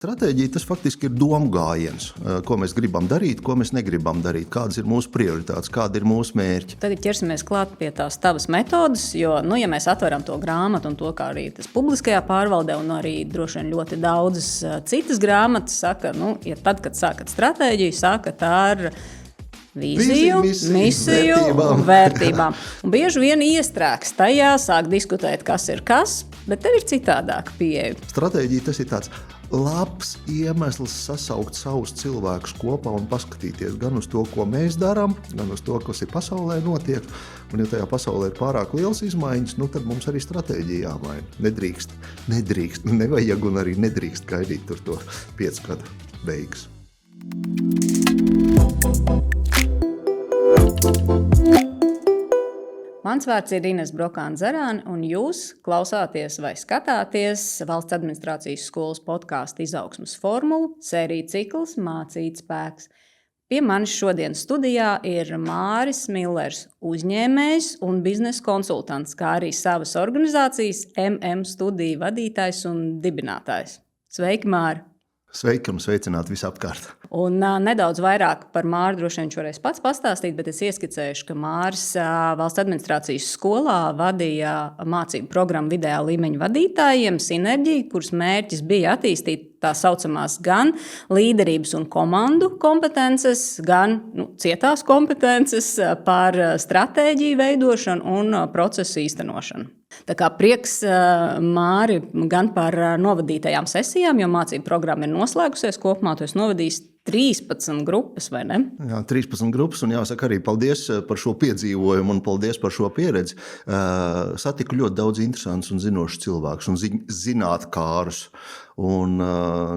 Stratēģija tas faktiski ir domu gājiens, ko mēs gribam darīt, ko mēs negribam darīt, kādas ir mūsu prioritātes, kādi ir mūsu mērķi. Tagad ķersimies klāt pie tās tavas metodes, jo, ja mēs atveram to grāmatu un to, kā arī tas publiskajā pārvaldē un arī droši vien ļoti daudzas citas grāmatas saka, ja tad, kad sākat stratēģiju, sākat ar vīziju, misiju un vērtībām. Un bieži vien iestrēgs tajā, sāk diskutēt, kas ir kas, bet tev ir citādāka pieeja. Stratēģija tas ir tāds labs iemesls sasaukt savus cilvēkus kopā un paskatīties gan uz to, ko mēs darām, gan uz to, kas ir pasaulē notiek. Un, ja tajā pasaulē ir pārāk liels izmaiņas, tad mums arī stratēģija jāmaina. Nedrīkst, nevajag un arī nedrīkst gaidīt tur to 5 gadu beigas. Mans vārds ir Ines Brokāne-Zarāne, un jūs klausāties vai skatāties Valsts administrācijas skolas podkāstu Izaugsmes formulu, sēriju cikls Mācīt spēks. Pie manis šodien studijā ir Māris Millers, uzņēmējs un biznesa konsultants, kā arī savas organizācijas MM studiju vadītājs un dibinātājs. Sveiki, Māri! Sveiki un sveicināti visapkārt! Un nedaudz vairāk par Māri droši vien varēs pats pastāstīt, bet es ieskicēšu, ka Māris Valsts administrācijas skolā vadīja mācību programmu vidējā līmeņa vadītājiem Sinerģiju, kuras mērķis bija attīstīt tā saucamās gan līderības un komandu kompetences, gan cietās kompetences par stratēģiju veidošanu un procesu īstenošanu. Tā kā prieks, Māri, gan par novadītajām sesijām, jo mācību programma ir noslēgusies, kopumā tu esi novadījis 13 grupas, vai ne? Jā, 13 grupas, un jāsaka arī paldies par šo piedzīvojumu un paldies par šo pieredzi. Satiku ļoti daudz interesantus un zinošus cilvēkus un zinātkārus. Un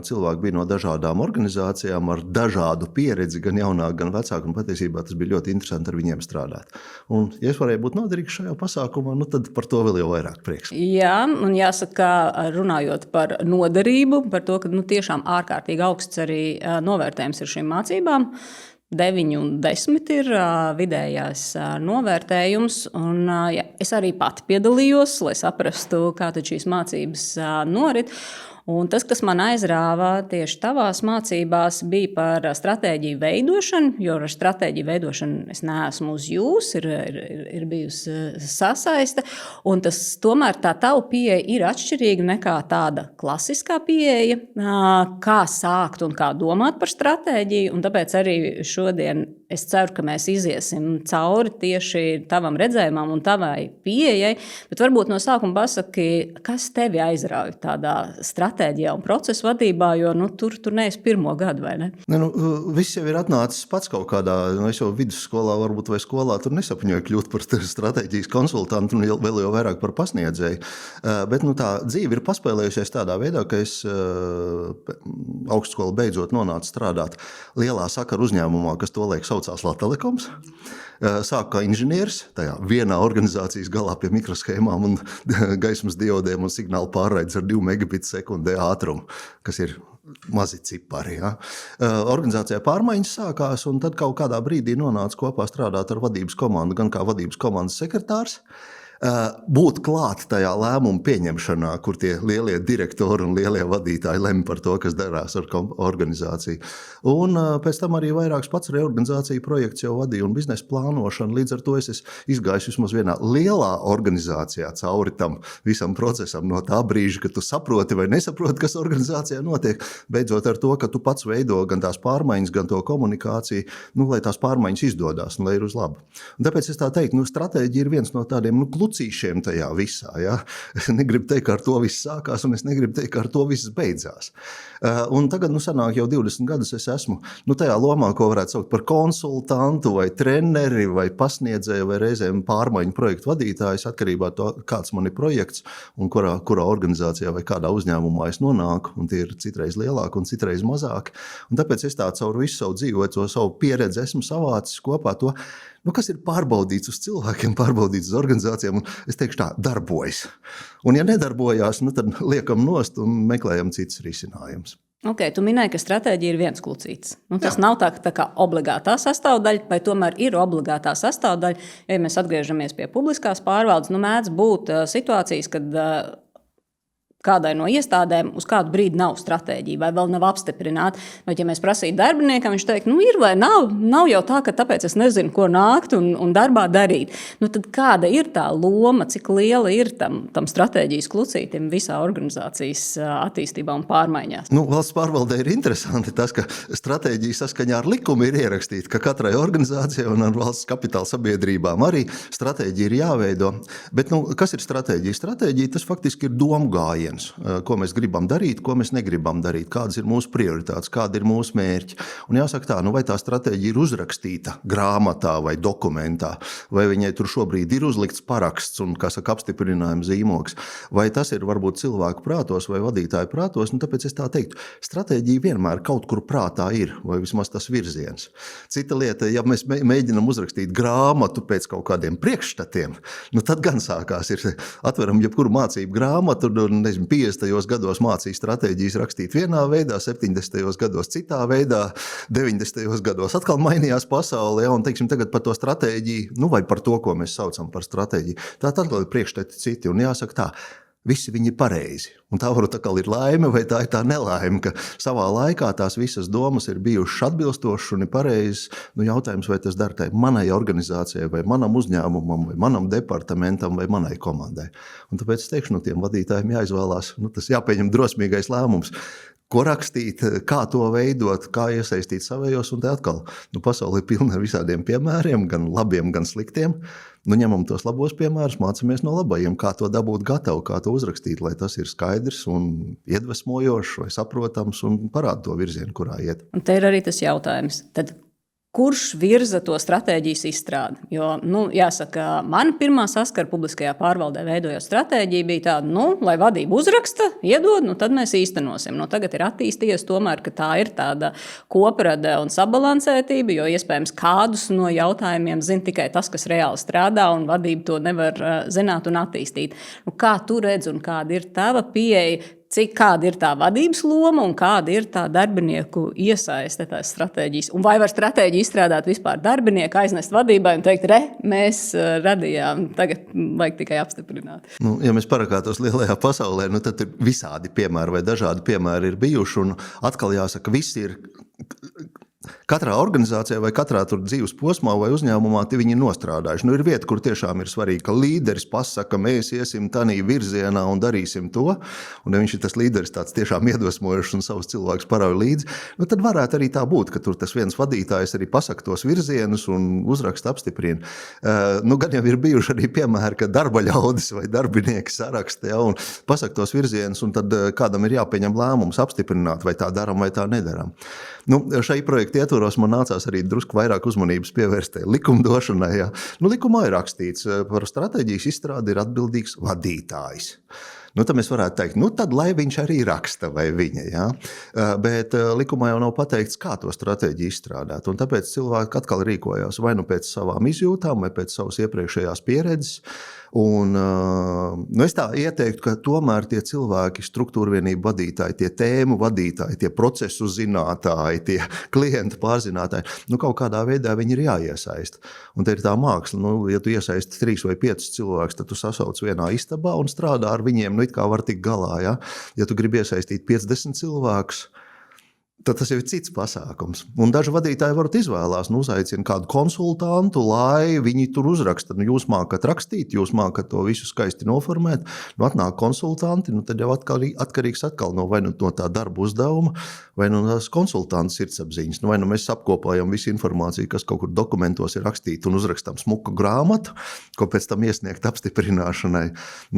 cilvēki bija no dažādām organizācijām ar dažādu pieredzi, gan jaunāk, gan vecāk, un patiesībā tas bija ļoti interesanti ar viņiem strādāt. Un, ja es varēju būt noderīgs šajā pasākumā, tad par to vēl jau vairāk prieks. Jā, un jāsaka, runājot par noderību, par to, ka tiešām ārkārtīgi augsts arī novērtējums ir šīm mācībām. 9 un 10 ir vidējais novērtējums, un es arī pati piedalījos, lai saprastu, kā tad šīs mācības norit. Un tas, kas man aizrāva tieši tavās mācībās, bija par stratēģiju veidošanu, jo ar stratēģiju veidošanu es neesmu uz jūs, ir bijusi sasaiste, un tas tomēr tā tava pieeja ir atšķirīga nekā tāda klasiskā pieeja, kā sākt un kā domāt par stratēģiju, un tāpēc arī šodien es ceru, ka mēs iziesim cauri tieši tavam redzējumam un tavai pieejai, bet varbūt no sākuma pasaki, kas tevi aizrauja tādā stratēģijā un procesu vadībā, jo tur neesi pirmo gadu, vai ne? Viss jau ir atnācis pats kaut kādā, es jau vidusskolā varbūt vai skolā tur nesapņoju kļūt par stratēģijas konsultantu un vēl jau vairāk par pasniedzēju. Bet tā dzīve ir paspēlējusies tādā veidā, ka es augstskolu beidzot nonācu strādāt lielā sakaru uzņēmumā, kas tolaik saucās Latelekoms. Sāku kā inženieris, tajā vienā organizācijas galā pie mikroshēmām un gaismas diodiem un signālu pārraides ar 2 megabit sekundē ātrumu, kas ir mazi cipari. Ja. Organizācijā pārmaiņas sākās, un tad kaut kādā brīdī nonāca kopā strādāt ar vadības komandu, gan kā vadības komandas sekretārs, būt klāt tajā lēmumu pieņemšanā, kur tie lielie direktori un lielie vadītāji lemj par to, kas darās ar organizāciju. Un pēc tam arī vairākus pats reorganizāciju projekts jau vadīja un biznesa plānošanu. Līdz ar to es izgāju vismaz vienā lielā organizācijā cauri tam visam procesam no tā brīža, kad tu saproti vai nesaproti, kas organizācijā notiek, beidzot ar to, ka tu pats veido gan tās pārmaiņas, gan to komunikāciju, lai tās pārmaiņas izdodās un lai ir uz labu. Un tāpēc es tā teiktu, stratēģija ir viens no tādiem klucīšiem tajā visā. Ja? Es negribu teikt, ka ar to viss sākās, un es negribu teikt, ka ar to viss beidzās. Un tagad, sanāk jau 20 gadus es esmu tajā lomā, ko varētu saukt par konsultantu vai treneri vai pasniedzēju vai reizēm pārmaiņu projektu vadītājs, atkarībā no kāds man ir projekts un kurā organizācijā vai kādā uzņēmumā es nonāku, un tie ir citreiz lielāki un citreiz mazāki. Un tāpēc es tā caur visu savu dzīvi, to savu pieredzi esmu savācis kopā to, kas ir pārbaudīts uz cilvēkiem, pārbaudīts uz organizācijām, un es teikšu tā, darbojas. Un ja nedarbojās, tad liekam nost un meklējam citas risinājumus. Ok, tu minēji, ka stratēģija ir viens klucītis. Tas nav tā kā obligātā sastāvdaļa, vai tomēr ir obligātā sastāvdaļa. Ja mēs atgriežamies pie publiskās pārvaldes, mēdz būt situācijas, kad kādai no iestādēm uz kādu brīdi nav stratēģija vai vēl nav apstiprināta. Bet, ja mēs prasītu darbiniekam, viņš teikt, ir vai nav, nav jau tā, ka tāpēc es nezinu, ko nākt un darbā darīt. Tad kāda ir tā loma, cik liela ir tam stratēģijas klucītim visā organizācijas attīstībā un pārmaiņās? Valsts pārvaldē ir interesanti tas, ka stratēģija saskaņā ar likumu ir ierakstīta, ka katrai organizācijai un ar valsts kapitāla sabiedrībām arī stratēģija ir jāveido. Bet kas ir stratēģija? Stratēģija tas faktiski ir domgājiens. Ko mēs gribam darīt, ko mēs negribam darīt, kādas ir mūsu prioritātes, kādi ir mūsu mērķi. Un jāsaka tā, vai tā stratēģija ir uzrakstīta grāmatā vai dokumentā, vai viņai tur šobrīd ir uzlikts paraksts un, apstiprinājuma zīmogs, vai tas ir varbūt cilvēku prātos vai vadītāju prātos, tāpēc es tā teiktu, stratēģija vienmēr kaut kur prātā ir, vai vismaz tas virziens. Cita lieta, ja mēs mēģinam uzrakstīt grāmatu pēc kaut kādiem priekšstatiem, tad gan sākās ir, atveram jebkuru mācību grāmatu, 50. gados mācīja stratēģijas rakstīt vienā veidā, 70. gados citā veidā, 90. gados atkal mainījās pasaulē, un tagad par to stratēģiju, vai par to, ko mēs saucam par stratēģiju. Tā atkal ir priekšstati citi, un jāsaka tā, visi viņi ir pareizi. Un tā varbūt atkal ir laime, vai tā ir tā nelaime, ka savā laikā tās visas domas ir bijušas atbilstošas un ir pareizas. Jautājums, vai tas dar tai manai organizācijai, vai manam uzņēmumam, vai manam departamentam, vai manai komandai. Un tāpēc es teikšu, tiem vadītājiem jāizvēlās, tas jāpieņem drosmīgais lēmums. Ko rakstīt, kā to veidot, kā iesaistīt savējos, un te atkal, pasaule ir pilna ar visādiem piemēriem, gan labiem, gan sliktiem. Ņemam tos labos piemērus, mācamies no labajiem, kā to dabūt gatavu, kā to uzrakstīt, lai tas ir skaidrs un iedvesmojošs vai saprotams un parāda to virzienu, kurā iet. Un te ir arī tas jautājums. Tad kurš virza to stratēģijas izstrādi? Jo, jāsaka, mana pirmā saskara publiskajā pārvaldē veidojot stratēģiju bija tāda, lai vadība uzraksta, iedod, tad mēs īstenosim. Tagad ir attīstījies tomēr, ka tā ir tāda koprade un sabalansētība, jo iespējams kādus no jautājumiem zina tikai tas, kas reāli strādā, un vadība to nevar zināt un attīstīt. Kā tu redzi un kāda ir tava pieeja? Kāda ir tā vadības loma un kāda ir tā darbinieku iesaiste tās stratēģijas? Un vai var stratēģiju izstrādāt vispār darbinieku, aiznest vadībai un teikt, mēs radījām, tagad vajag tikai apstiprināt? Ja mēs parakātos lielajā pasaulē, tad ir visādi piemēri vai dažādi piemēri ir bijuši. Un atkal jāsaka, visi ir... Katrā organizācijā vai katrā dzīves posmā vai uzņēmumā viņi ir nostrādājuši. Ir vieta, kur tiešām ir svarīgi, ka līderis pasaka, mēs iesim tādā virzienā un darīsim to. Un ja viņš ir tas līderis tāds tiešām iedvesmojošs un savus cilvēkus parauj līdzi, tad varētu arī tā būt, ka tur tas viens vadītājs arī pasaka tos virzienus un uzraksta apstiprina. Gan jau ir bijuši arī piemēri, ka darba ļaudis vai darbinieki saraksta un pasaka tos virzienus, un tad kādam ir jāpieņem lēmums apstiprināt, vai tā daram vai tā nedaram. Šai projekta ietvaros man nācās arī drusku vairāk uzmanības pievērst likumdošanai. Ja. Likumā ir rakstīts, par stratēģijas izstrādi ir atbildīgs vadītājs. Tad mēs varētu teikt, tad lai viņš arī raksta vai viņa. Ja? Bet likumā jau nav pateikts, kā to stratēģiju izstrādāt. Un tāpēc cilvēki atkal rīkojās vai pēc savām izjūtām, vai pēc savas iepriekšējās pieredzes. Un, es tā ieteiktu, ka tomēr tie cilvēki, struktūrvienību vadītāji, tie tēmu vadītāji, tie procesu zinātāji, tie klientu pārzinātāji, kaut kādā veidā viņi ir jāiesaist. Un te ir tā māksla, ja tu iesaisti 3 vai 5 cilvēkus, tad tu sasauc vienā istabā un strādā ar viņiem, it kā var tikt galā. Ja tu gribi iesaistīt 50 cilvēkus, tad tas jau ir cits pasākums. Un daži vadītāji varat izvēlās, uzaicina kādu konsultantu, lai viņi tur uzraksta. Jūs mākat rakstīt, jūs mākat to visu skaisti noformēt. Atnāk konsultanti, tad jau atkarīgs atkal vai no tā darba uzdevuma, vai no tās konsultanta sirdsapziņas. Vai mēs apkopājam visu informāciju, kas kaut kur dokumentos ir rakstīta un uzrakstam smuku grāmatu, ko pēc tam iesniegt apstiprināšanai.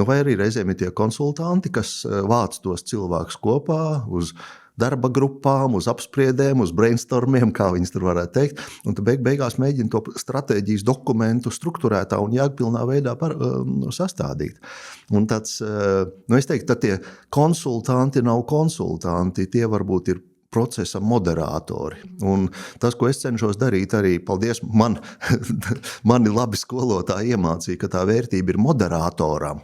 Vai arī reizēm ir tie konsultanti, kas vāc tos cilvēkus kopā uz darba grupām, uz apspriedēm, uz brainstormiem, kā viņas tur varētu teikt, un tad beigās mēģina to stratēģijas dokumentu strukturētā un jēgpilnā veidā sastādīt. Un tāds, es teiktu, tad tie konsultanti nav konsultanti, tie varbūt ir procesa moderātori. Un tas, ko es cenšos darīt arī, paldies, mani labi skolotāji iemācīja, ka tā vērtība ir moderātoram.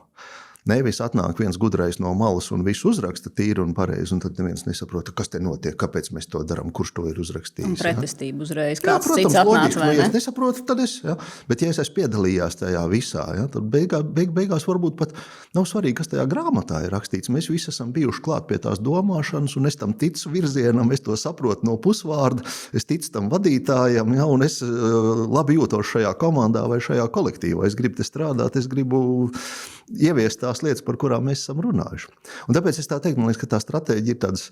Nevis atnāk viens gudrais no malas un visu uzraksta tīri un pareizi, un tad neviens nesaprot, kas te notiek, kāpēc mēs to darām, kurš to ir uzrakstījis. Un pretestību uzreiz, Jā, kāds protams, cits atnāca, loģiski, vai ja ne? es nesaprotu, tad es, ja? Bet ja es esmu piedalījās tajā visā, ja? Tad beigās varbūt pat nav svarīgi, kas tajā grāmatā ir rakstīts. Mēs visi esam bijuši klāt pie tās domāšanas, un es tam ticu virzienam, es to saprotu no pusvārda, es ticu tam vadītājam, ja? Un es labi jūtos šajā komandā vai šajā kolektīvā. Es gribu te strādāt, es gribu ieviest tās lietas, par kurām mēs esam runājuši. Un tāpēc es tā teiktu, man liekas, ka tā stratēģija ir tādas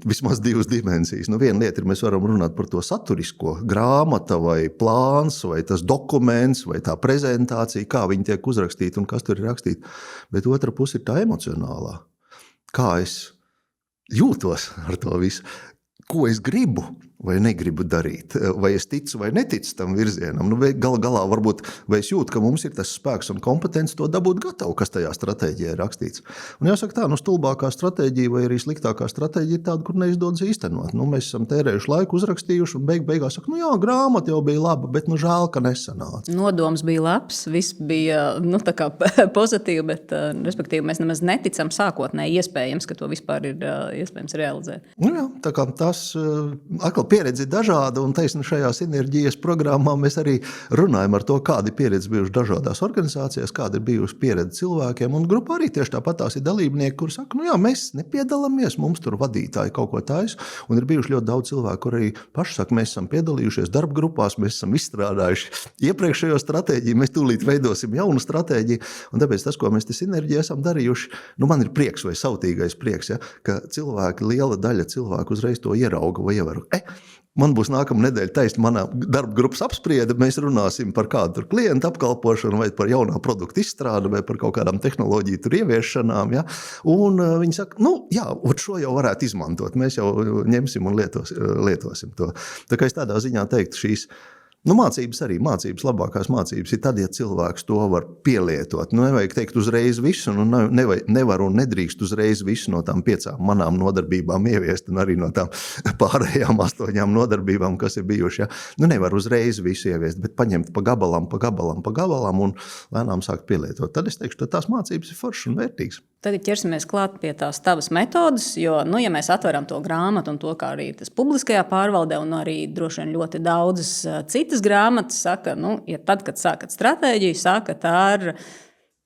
vismaz divas dimensijas. Viena lieta ir, mēs varam runāt par to saturisko, grāmata vai plāns, vai tas dokuments, vai tā prezentācija, kā viņi tiek uzrakstīti un kas tur ir rakstīti. Bet otra puse ir tā emocionālā. Kā es jūtos ar to visu, ko es gribu vai negribu darīt, vai es ticu vai neticu tam virzienam. Galā varbūt, vai es jūtu, ka mums ir tas spēks un kompetence to dabūt gatavu, kas tajā stratēģijā ir rakstīts. Un jāsaka tā, stulbākā stratēģija vai arī sliktākā stratēģija ir tāda, kur neizdodas īstenot. Mēs esam tērējuši laiku, uzrakstījuši un beigās saka, jā, grāmata jau bija laba, bet žēl, ka nesanāca. Nodoms bija labs, viss bija tā kā pozitīvi, bet respektīvi mēs nemaz neticam sākotnēji iespējams, ka to vispār ir iespējams realizēt. Jā, tā kā tas atkal pieredze ir dažāda, un taisni šajā sinerģijas programmā mēs arī runājam ar to, kāda ir pieredze bijuši dažādās organizācijās, kāda ir bijusi pieredze cilvēkiem, un grupā arī tieši tāpat tās ir dalībnieki, kuri saka, jā, mēs nepiedalāmies, mums tur vadītāji kaut ko taisa, un ir bijuši ļoti daudz cilvēku, kur arī paši saka, mēs esam piedalījušies darba grupās, mēs esam izstrādājuši iepriekšējo stratēģiju, mēs tūlīt veidosim jaunu stratēģiju, un tāpēc tas, ko mēs te sinerģijā esam darījuši, man ir prieks vai sautīgais prieks, ja, ka cilvēki, liela daļa cilvēku uzreiz to ierauga vai ievēro. Man būs nākamā nedēļa taisna manā darba grupas apspriede, mēs runāsim par kādu klientu apkalpošanu vai par jaunā produktu izstrādi vai par kaut kādām tehnoloģiju tur ieviešanām. Ja? Un viņi saka, šo jau varētu izmantot, mēs jau ņemsim un lietosim to. Tā kā es tādā ziņā teiktu, šīs mācības arī, labākās mācības ir tad, ja cilvēks to var pielietot. Nevajag teikt uzreiz visu, nevar un nedrīkst uzreiz visu no tām 5 manām nodarbībām ieviest, un arī no tām pārējām 8 nodarbībām, kas ir bijuši. Ja? Nevar uzreiz visu ieviest, bet paņemt pa gabalam un lēnām sākt pielietot. Tad es teikšu, ka tās mācības ir foršas un vērtīgas. Tagad ķersimies klāt pie tās tavas metodas, jo, ja mēs atveram to grāmatu un to, kā arī tas publiskajā pārvaldē un arī droši vien ļoti daudzas citas grāmatas saka, ja tad, kad sākat stratēģiju, sākat ar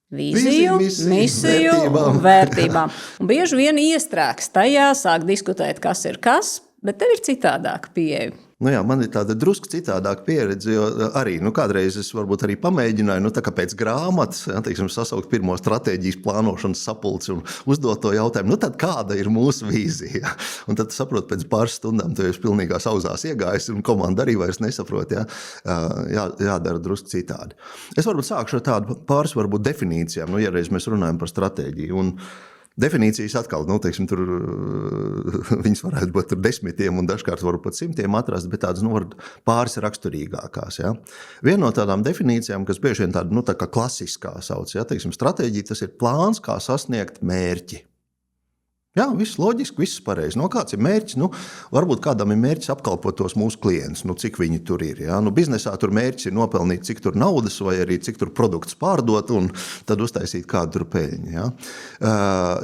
vīziju, misiju un vērtībām. Un bieži vien iestrēgs tajā, sāk diskutēt, kas ir kas, bet tev ir citādāka pieeja. Man ir tāda drusku citādāka pieredze, jo arī kādreiz es varbūt arī pamēģināju, tā kā pēc grāmatas, sasaukt pirmo stratēģijas plānošanas sapulci un uzdot to jautājumu, tad kāda ir mūsu vīzija? Un tad saprot, pēc pāris stundām tu esi pilnīgā sauzās iegājis un komanda arī vairs nesaprot, jādara drusku citādi. Es varbūt sākšu ar tādu pāris varbūt definīcijām, ja reiz mēs runājam par stratēģiju. Un definīcijas atkal, tur viņas varētu būt 10 un dažkārt varbūt pat 100 atrast, bet tādas pāris raksturīgākās. Ja? Viena no tādām definīcijām, kas bieži vien tāda, tā kā klasiskā sauc, ja? Stratēģija, tas ir plāns, kā sasniegt mērķi. Jā, viss loģiski, viss pareizi. Kāds ir mērķis? Varbūt kādam ir mērķis apkalpot tos mūsu klientus, cik viņi tur ir. Ja? Biznesā tur mērķis ir nopelnīt, cik tur naudas vai arī cik tur produkts pārdot un tad uztaisīt kādu tur peļņu. Ja?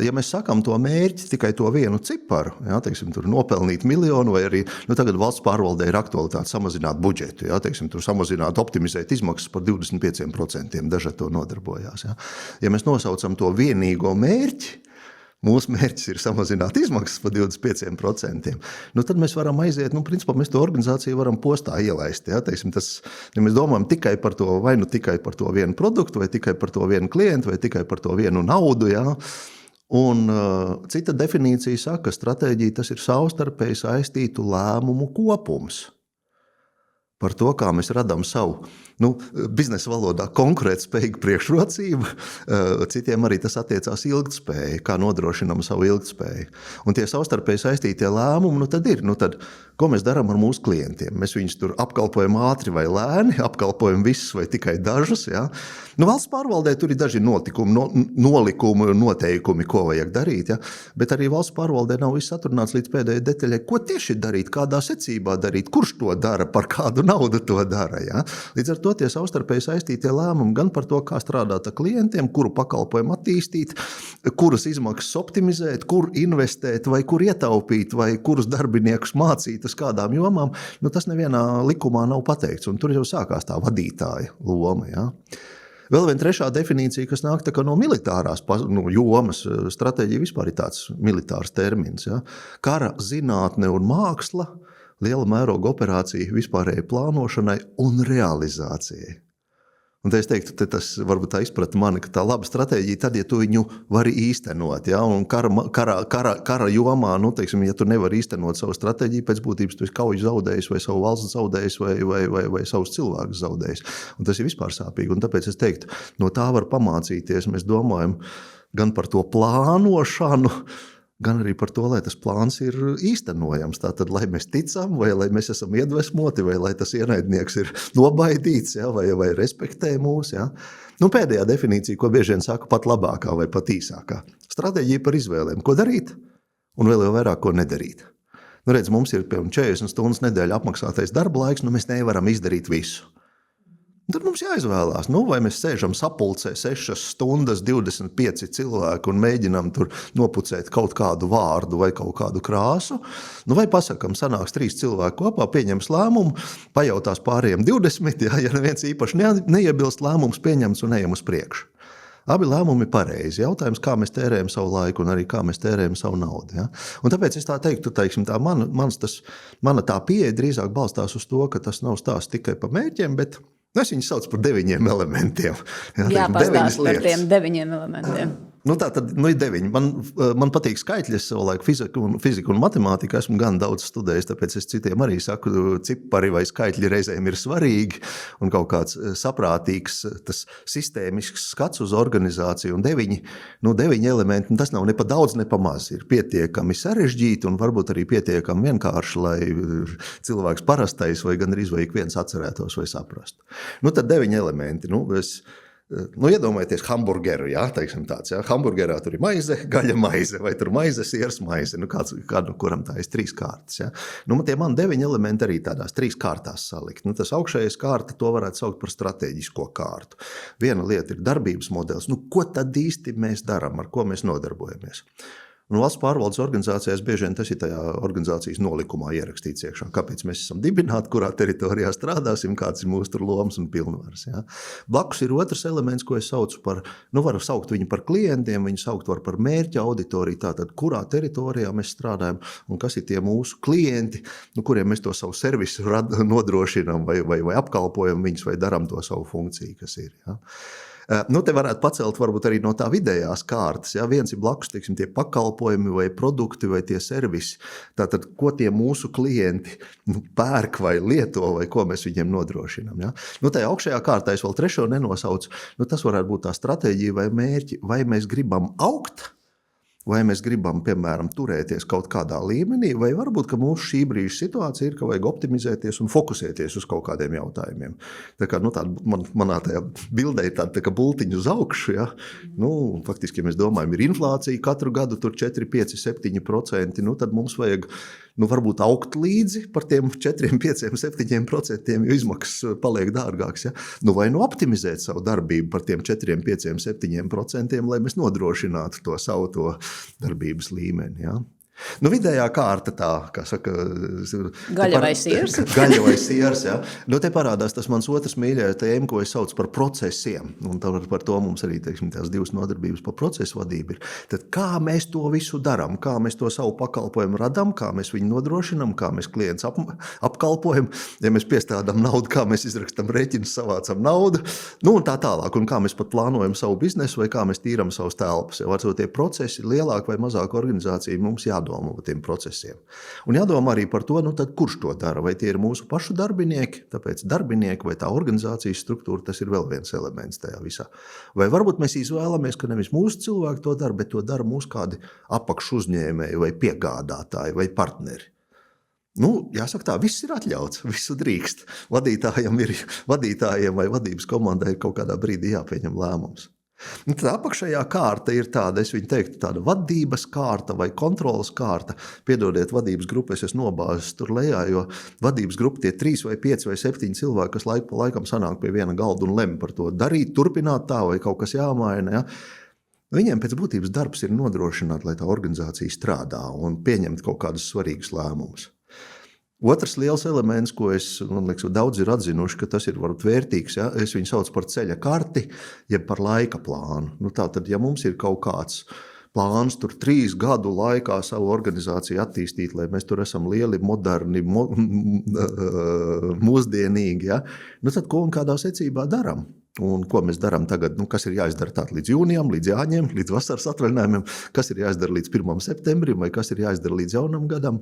Ja mēs sakam to mērķi, tikai to vienu ciparu, ja? Tur nopelnīt 1 miljonu vai arī tagad valsts pārvaldē ir aktualitāte samazināt budžetu, ja? Tur samazināt, optimizēt izmaksas par 25%, daži ar to nodarbojās. Ja? Ja mēs nosaucam to vienīgo mērķi, mūsu mērķis ir samazināt izmaksas par 25%. Tad mēs varam aiziet, principā mēs to organizāciju varam postā ielaist. Ja? Ja mēs domājam tikai par to, vai tikai par to vienu produktu, vai tikai par to vienu klientu, vai tikai par to vienu naudu. Ja? Un cita definīcija saka, ka stratēģija tas ir savstarpēji saistītu lēmumu kopums. Par to, kā mēs radām savu biznesa valodā konkurētspējīgu priekšrocību, citiem arī tas attiecās ilgtspēju, kā nodrošinām savu ilgtspēju. Un tie savstarpēji saistītie lēmumi, tad ir, ko mēs darām ar mūsu klientiem? Mēs viņus tur apkalpojam ātri vai lēni, apkalpojam visus vai tikai dažus. Ja? Valsts pārvaldē tur ir daži nolikumi un noteikumi, ko vajag darīt, ja? Bet arī valsts pārvaldē nav viss atrunāts līdz pēdējai detaļai, ko tieši darīt, kādā secībā darīt, kurš to dara, par kādu naudu to dara. Ja? Līdz ar to tie savstarpēji saistītie lēmumi gan par to, kā strādāt ar klientiem, kuru pakalpojumu attīstīt, kuras izmaksas optimizēt, kur investēt vai kur ietaupīt vai kurus darbiniekus mācīt uz kādām jomām, tas nevienā likumā nav pateikts. Un tur jau sākās tā vadītāja loma. Ja? Vēl viena trešā definīcija, kas nāk no militārās jomas, stratēģija vispār ir tāds militārs termins. Ja? Kara zinātne un māksla, liela mēroga operācija vispārējai plānošanai un realizācijai. Un es teiktu, tas varbūt tā izprata mani, ka tā laba stratēģija tad, ja tu viņu vari īstenot. Ja? Un kara jomā, teiksim, ja tu nevari īstenot savu stratēģiju, pēc būtības tu esi kauju zaudējis vai savu valsts zaudējis vai savus cilvēkus zaudējis. Un tas ir vispār sāpīgi. Un tāpēc es teiktu, no tā var pamācīties. Mēs domājam gan par to plānošanu, gan arī par to, lai tas plāns ir īstenojams. Tātad, lai mēs ticam, vai lai mēs esam iedvesmoti, vai lai tas ienaidnieks ir nobaidīts, ja, vai respektē mūs. Ja. Pēdējā definīcija, ko bieži vien saka pat labākā vai pat īsākā. Stratēģija par izvēlēm, ko darīt un vēl jau vairāk, ko nedarīt. Redz, mums ir 40 stundas nedēļa apmaksātais darba laiks, mēs nevaram izdarīt visu. Tad mums jāizvēlās, vai mēs sēžam sapulcē 6 stundas, 25 cilvēku un mēģinām tur nopucēt kaut kādu vārdu vai kaut kādu krāsu, vai pasakam, sanāks 3 cilvēku kopā, pieņems lēmumu, pajautās pārējiem 20, ja neviens īpaši neiebilst, lēmums pieņemts un ejam uz priekšu. Abi lēmumi ir pareizi. Jautājums, kā mēs tērējam savu laiku un arī kā mēs tērējam savu naudu. Ja? Un tāpēc es tā teiktu, mana tā pieeja drīzāk balstās uz to, ka tas nav stāsts tikai par mērķiem, bet es viņus saucu par 9 elementiem. Jā, pastāst par tiem 9 elementiem. Tā tad ir 9. Man patīk skaitļi, es savu laiku fiziku un matemātiku esmu gan daudz studējis, tāpēc es citiem arī saku, cipari vai skaitļi reizēm ir svarīgi un kaut kāds saprātīgs, tas sistēmisks skats uz organizāciju. Un 9 elementi, tas nav ne pa daudz, ne pa maz. Ir pietiekami sarežģīti un varbūt arī pietiekami vienkārši, lai cilvēks parastais vai gan arī ik viens atcerētos vai saprastu. Tad 9 elementi. Iedomājieties hamburgeru, jā, teiksim tāds, jā. Hamburgerā tur ir maize, gaļa maize, vai tur maize, siers maize, kuram tā ir 3 kārtas, jā. Tie man 9 elementi arī tādās 3 kārtās salikt. Tas augšējais kārta, to varētu saukt par stratēģisko kārtu. Viena lieta ir darbības modelis, ko tad īsti mēs darām, ar ko mēs nodarbojamies. Valsts pārvaldes organizācijās bieži vien tas ir tajā organizācijas nolikumā ierakstīts iekšā. Kāpēc mēs esam dibināti, kurā teritorijā strādāsim, kāds ir mūsu lomas un pilnvaras. Ja? Blakus ir otrs elements, ko es saucu par, varu saukt viņu par klientiem, viņu saukt var par mērķa auditoriju, tātad kurā teritorijā mēs strādājam un kas ir tie mūsu klienti, kuriem mēs to savu servisu nodrošinām vai apkalpojam viņus vai daram to savu funkciju, kas ir. Ja? Te varētu pacelt varbūt arī no tā vidējās kārtas. Ja? Viens ir blakus, teiksim, tie pakalpojumi vai produkti vai tie servisi. Tātad, ko tie mūsu klienti pērk vai lieto vai ko mēs viņiem nodrošinām. Ja? Tajā augšējā kārtā es vēl trešo nenosaucu. Tas varētu būt tā stratēģija vai mērķi. Vai mēs gribam augt? Vai mēs gribam, piemēram, turēties kaut kādā līmenī, vai varbūt, ka mūsu šī brīža situācija ir, ka vajag optimizēties un fokusēties uz kaut kādiem jautājumiem. Tā kā, manā tajā bildē ir tāda tā kā bultiņa uz augšu, ja? Faktiski, ja mēs domājam, ir inflācija katru gadu tur 4, 5, 7%, tad mums vajag, varbūt augt līdzi par tiem 4, 5, 7%, jo izmaksas paliek dārgāks, ja? Vai optimizēt savu darbību par tiem 4, 5, 7%, lai mēs nodrošinātu to savu darbības līmeni, ja? Vidējā kārta tā, kā saka... Gaļa vai siers? Gaļa vai siers, jā. Te parādās tas mans otrs mīļais tēma, ko es saucu par procesiem. Un par to mums arī, teiksim, tās 2 nodarbības par procesu vadību ir. Tad kā mēs to visu darām? Kā mēs to savu pakalpojumu radām? Kā mēs viņu nodrošinām? Kā mēs klients apkalpojam? Ja mēs piestādām naudu, kā mēs izrakstam rēķinus, savācam naudu? Un tā tālāk. Un kā mēs pat plānojam savu biznesu vai kā mēs tīram savus telpas. Ja tie procesi lielāk vai mazāk organizācija mums jādomā par tiem procesiem. Un jādomā arī par to, tad kurš to dara. Vai tie ir mūsu pašu darbinieki, tāpēc darbinieki vai tā organizācijas struktūra, tas ir vēl viens elements tajā visā. Vai varbūt mēs izvēlamies, ka nevis mūsu cilvēki to dara, bet to dara mūsu kādi apakšu uzņēmēji vai piegādātāji vai partneri. Jāsaka tā, viss ir atļauts, visu drīkst. Vadītājiem vai vadības komandai ir kaut kādā brīdī jāpieņem lēmums. Un tad apakšējā kārta ir tāda, es viņu teiktu, tāda vadības kārta vai kontrolas kārta. Piedodiet, vadības grupu es esmu nobāzis tur lejā, jo vadības grupa tie 3 vai 5 vai 7 cilvēki, kas laiku pa laikam sanāk pie viena galda un lem par to darīt, turpināt tā vai kaut kas jāmaina. Ja? Viņiem pēc būtības darbs ir nodrošināt, lai tā organizācija strādā un pieņemt kaut kādus svarīgus lēmumus. Otrs liels elements, ko man liekas, daudz ir atzinuši, ka tas ir varbūt vērtīgs, ja? Es viņu saucu par ceļa karti, jeb par laika plānu. Tātad, ja mums ir kaut kāds plāns tur 3 gadu laikā savu organizāciju attīstīt, lai mēs tur esam lieli, moderni, mūsdienīgi, ja? Tad ko un kādā secībā daram? Un ko mēs darām tagad, kas ir jāizdara tātad līdz jūnijam, līdz jāņem, līdz vasaras atvaļinājumiem, kas ir jāizdara līdz 1. septembrim vai kas ir jāizdara līdz jaunam gadam.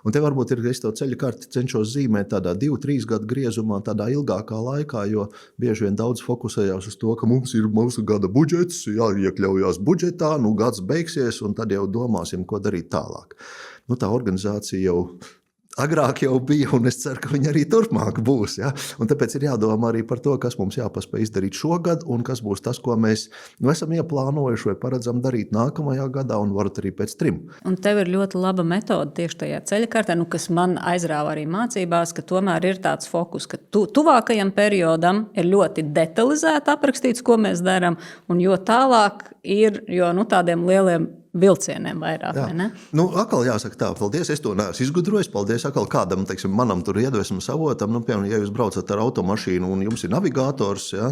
Un te varbūt ir, es to ceļa karti cenšos zīmēt tādā 2-3 gadu griezumā, tādā ilgākā laikā, jo bieži vien daudz fokusējās uz to, ka mums ir mūsu gada budžets, jāiekļaujās budžetā, gads beigsies un tad jau domāsim, ko darīt tālāk. Tā organizācija jau agrāk jau bija, un es ceru, ka viņi arī turpmāk būs. Ja? Un tāpēc ir jādomā arī par to, kas mums jāpaspēj izdarīt šogad, un kas būs tas, ko mēs esam ieplānojuši vai paredzam darīt nākamajā gadā, un varat arī pēc 3. Un tev ir ļoti laba metode tieši tajā ceļa kartē, kas man aizrāva arī mācībās, ka tomēr ir tāds fokus, ka tuvākajam periodam ir ļoti detalizēti aprakstīts, ko mēs darām, un jo tālāk ir, tādiem lieliem vilcieniem vairāk, vai ne? Atkal jāsaka tā, paldies, es to neesmu izgudrojis, paldies atkal kādam, manam tur iedvesmas avotam, piemēram, ja jūs braucat ar automašīnu un jums ir navigators, ja,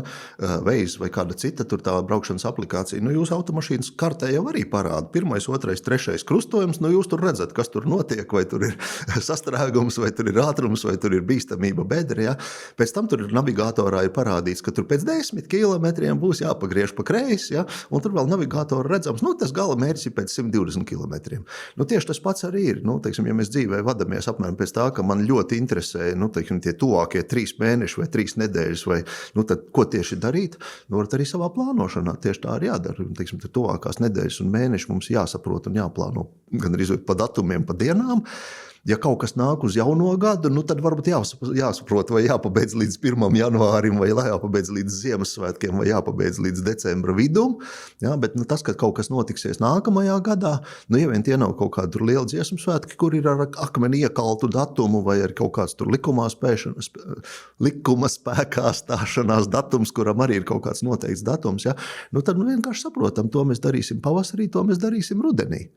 Waze vai kāda cita tur tā braukšanas aplikācija, jūs automašīnas kartē jau arī parāda 1., 2., 3. krustojums, jūs tur redzat, kas tur notiek, vai tur ir sastrēgums, vai tur ir ātrums, vai tur ir bīstamība bedre, ja. Pēc tam tur navigatorā ir parādīts, ka tur pēc 10 kilometriem būs jāpagriež pa kreisi, ja, un tur vēl navigatora redzams, tas gala mērķis pēc 120 kilometriem. Tieši tas pats arī ir. Ja mēs dzīvē vadamies apmēram pēc tā, ka man ļoti interesē tie tuvākie 3 mēneši vai 3 nedēļas, vai tad, ko tieši darīt, varat arī savā plānošanā tieši tā arī jādara. Tuvākās nedēļas un mēneši mums jāsaprot un jāplāno gan arī pa datumiem, pa dienām. Ja kaut kas nāk uz jauno gadu, tad varbūt jāsaprot, vai jāpabeidz līdz 1. janvārim, vai jāpabeidz līdz Ziemassvētkiem, vai jāpabeidz līdz decembra vidum. Ja, bet tas, ka kaut kas notiksies nākamajā gadā, ja vien tie nav kaut kādi lieli dziesmu svētki, kur ir ar akmeni iekaltu datumu, vai ar kaut kāds tur likuma spēkā stāšanās datums, kuram arī ir kaut kāds noteikts datums, ja, tad vienkārši saprotam, to mēs darīsim pavasarī, to mēs darīsim rudenī.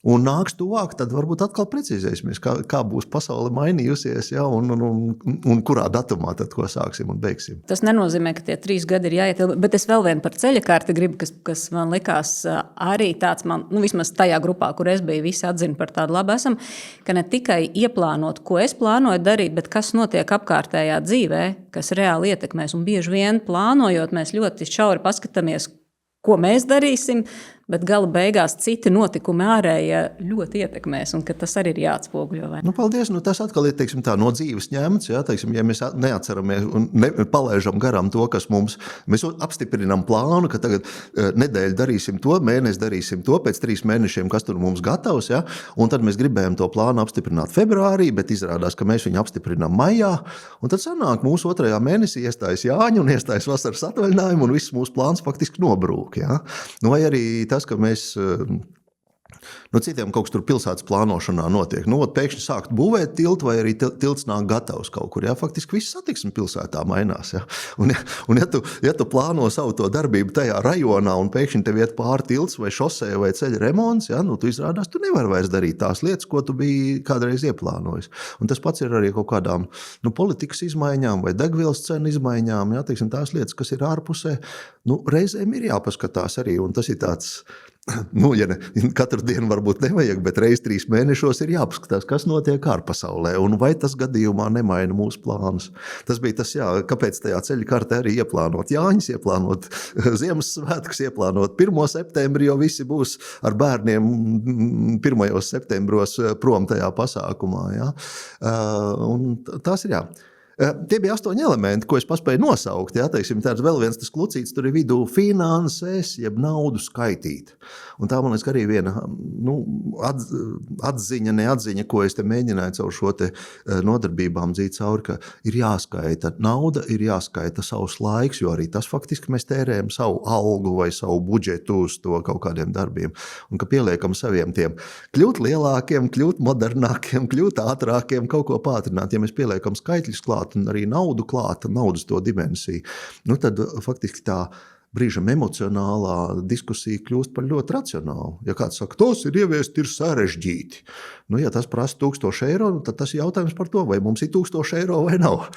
Un nāks tuvāk, tad varbūt atkal precizēsimies, kā būs pasaule mainījusies, ja, un kurā datumā tad ko sāksim un beigsim. Tas nenozīmē, ka tie 3 gadi ir jāietilp, bet es vēl vienu par ceļa karti gribu, kas man likās arī tāds, vismaz tajā grupā, kur es biju, visi atzina par tādu labu esam, ka ne tikai ieplānot, ko es plānoju darīt, bet kas notiek apkārtējā dzīvē, kas reāli ietekmēs. Un bieži vien plānojot, mēs ļoti šauri paskatāmies, ko mēs darīsim, bet gala beigās citi notikumi ārējie ļoti ietekmēs, un ka tas arī ir jāatspoguļo. Paldies, tas atkal ir no dzīves ņemts, ja mēs neatceramies un palaižam garām to, kas mēs apstiprinām plānu, ka tagad nedēļu darīsim to, mēnesi darīsim to, pēc 3 mēnešiem, kas tur mums gatavs, ja, un tad mēs gribējām to plānu apstiprināt februārī, bet izrādās, ka mēs viņu apstiprinām maijā, un tad sanāk mūsu 2. mēnesī iestājas Jāņu un iestājas vasaras atvaļinājumu, un viss mūsu plāns faktiski nobrūk. Ja? Vai arī tas, ka mēs citiem kaut kas tur pilsētas plānošanā notiek. Pēkšņi sākt būvēt tiltu, vai arī tilts nāk gatavs kaut kur. Ja? Faktiski viss satiksme pilsētā mainās. Ja? Un ja tu plāno savu to darbību tajā rajonā, un pēkšņi tev iet pāri tilts vai šosē vai ceļa remonts, ja? Tu izrādās, tu nevari vairs darīt tās lietas, ko tu biji kādreiz ieplānojis. Un tas pats ir arī kaut kādām politikas izmaiņām vai degvielas cenu izmaiņām. Ja? Tās lietas, kas ir ārpusē, reizēm ir jāpaskatās arī, un tas ir tāds. Ja katru dienu varbūt nevajag, bet reiz 3 mēnešos ir jāpaskatās, kas notiek ārpasaulē, un vai tas gadījumā nemaina mūsu plānus. Tas bija tas, kāpēc tajā ceļa kartē arī ieplānot Jāņus, ieplānot Ziemassvētkus, ieplānot 1. septembri, jo visi būs ar bērniem 1. septembros prom tajā pasākumā. Ja? Un tas ir Tie bija 8 elementi, ko es paspēju nosaukt. Jā, teiksim, tāds vēl viens tas klucīts, tur ir vidū finanses, jeb naudu skaitīt. Un tā, man liekas, arī viena neatziņa, ko es te mēģināju caur šo te nodarbībām dzīt cauri, ka ir jāskaita nauda, ir jāskaita savs laiks, jo arī tas faktiski mēs tērējam savu algu vai savu budžetu uz to kaut kādiem darbiem. Un ka pieliekam saviem tiem kļūt lielākiem, kļūt modernākiem, kļūt ātrākiem, kaut ko pātrināt. Ja mēs pieliekam skaitļus klāt, un arī naudu klāta, naudas to dimensiju, tad faktiski tā brīžam emocionālā diskusija kļūst par ļoti racionālu. Ja kāds saka, tos ir ieviest, ir sarežģīti. Ja tas prasa 1000 eiro, tad tas ir jautājums par to, vai mums ir 1000 eiro vai nav.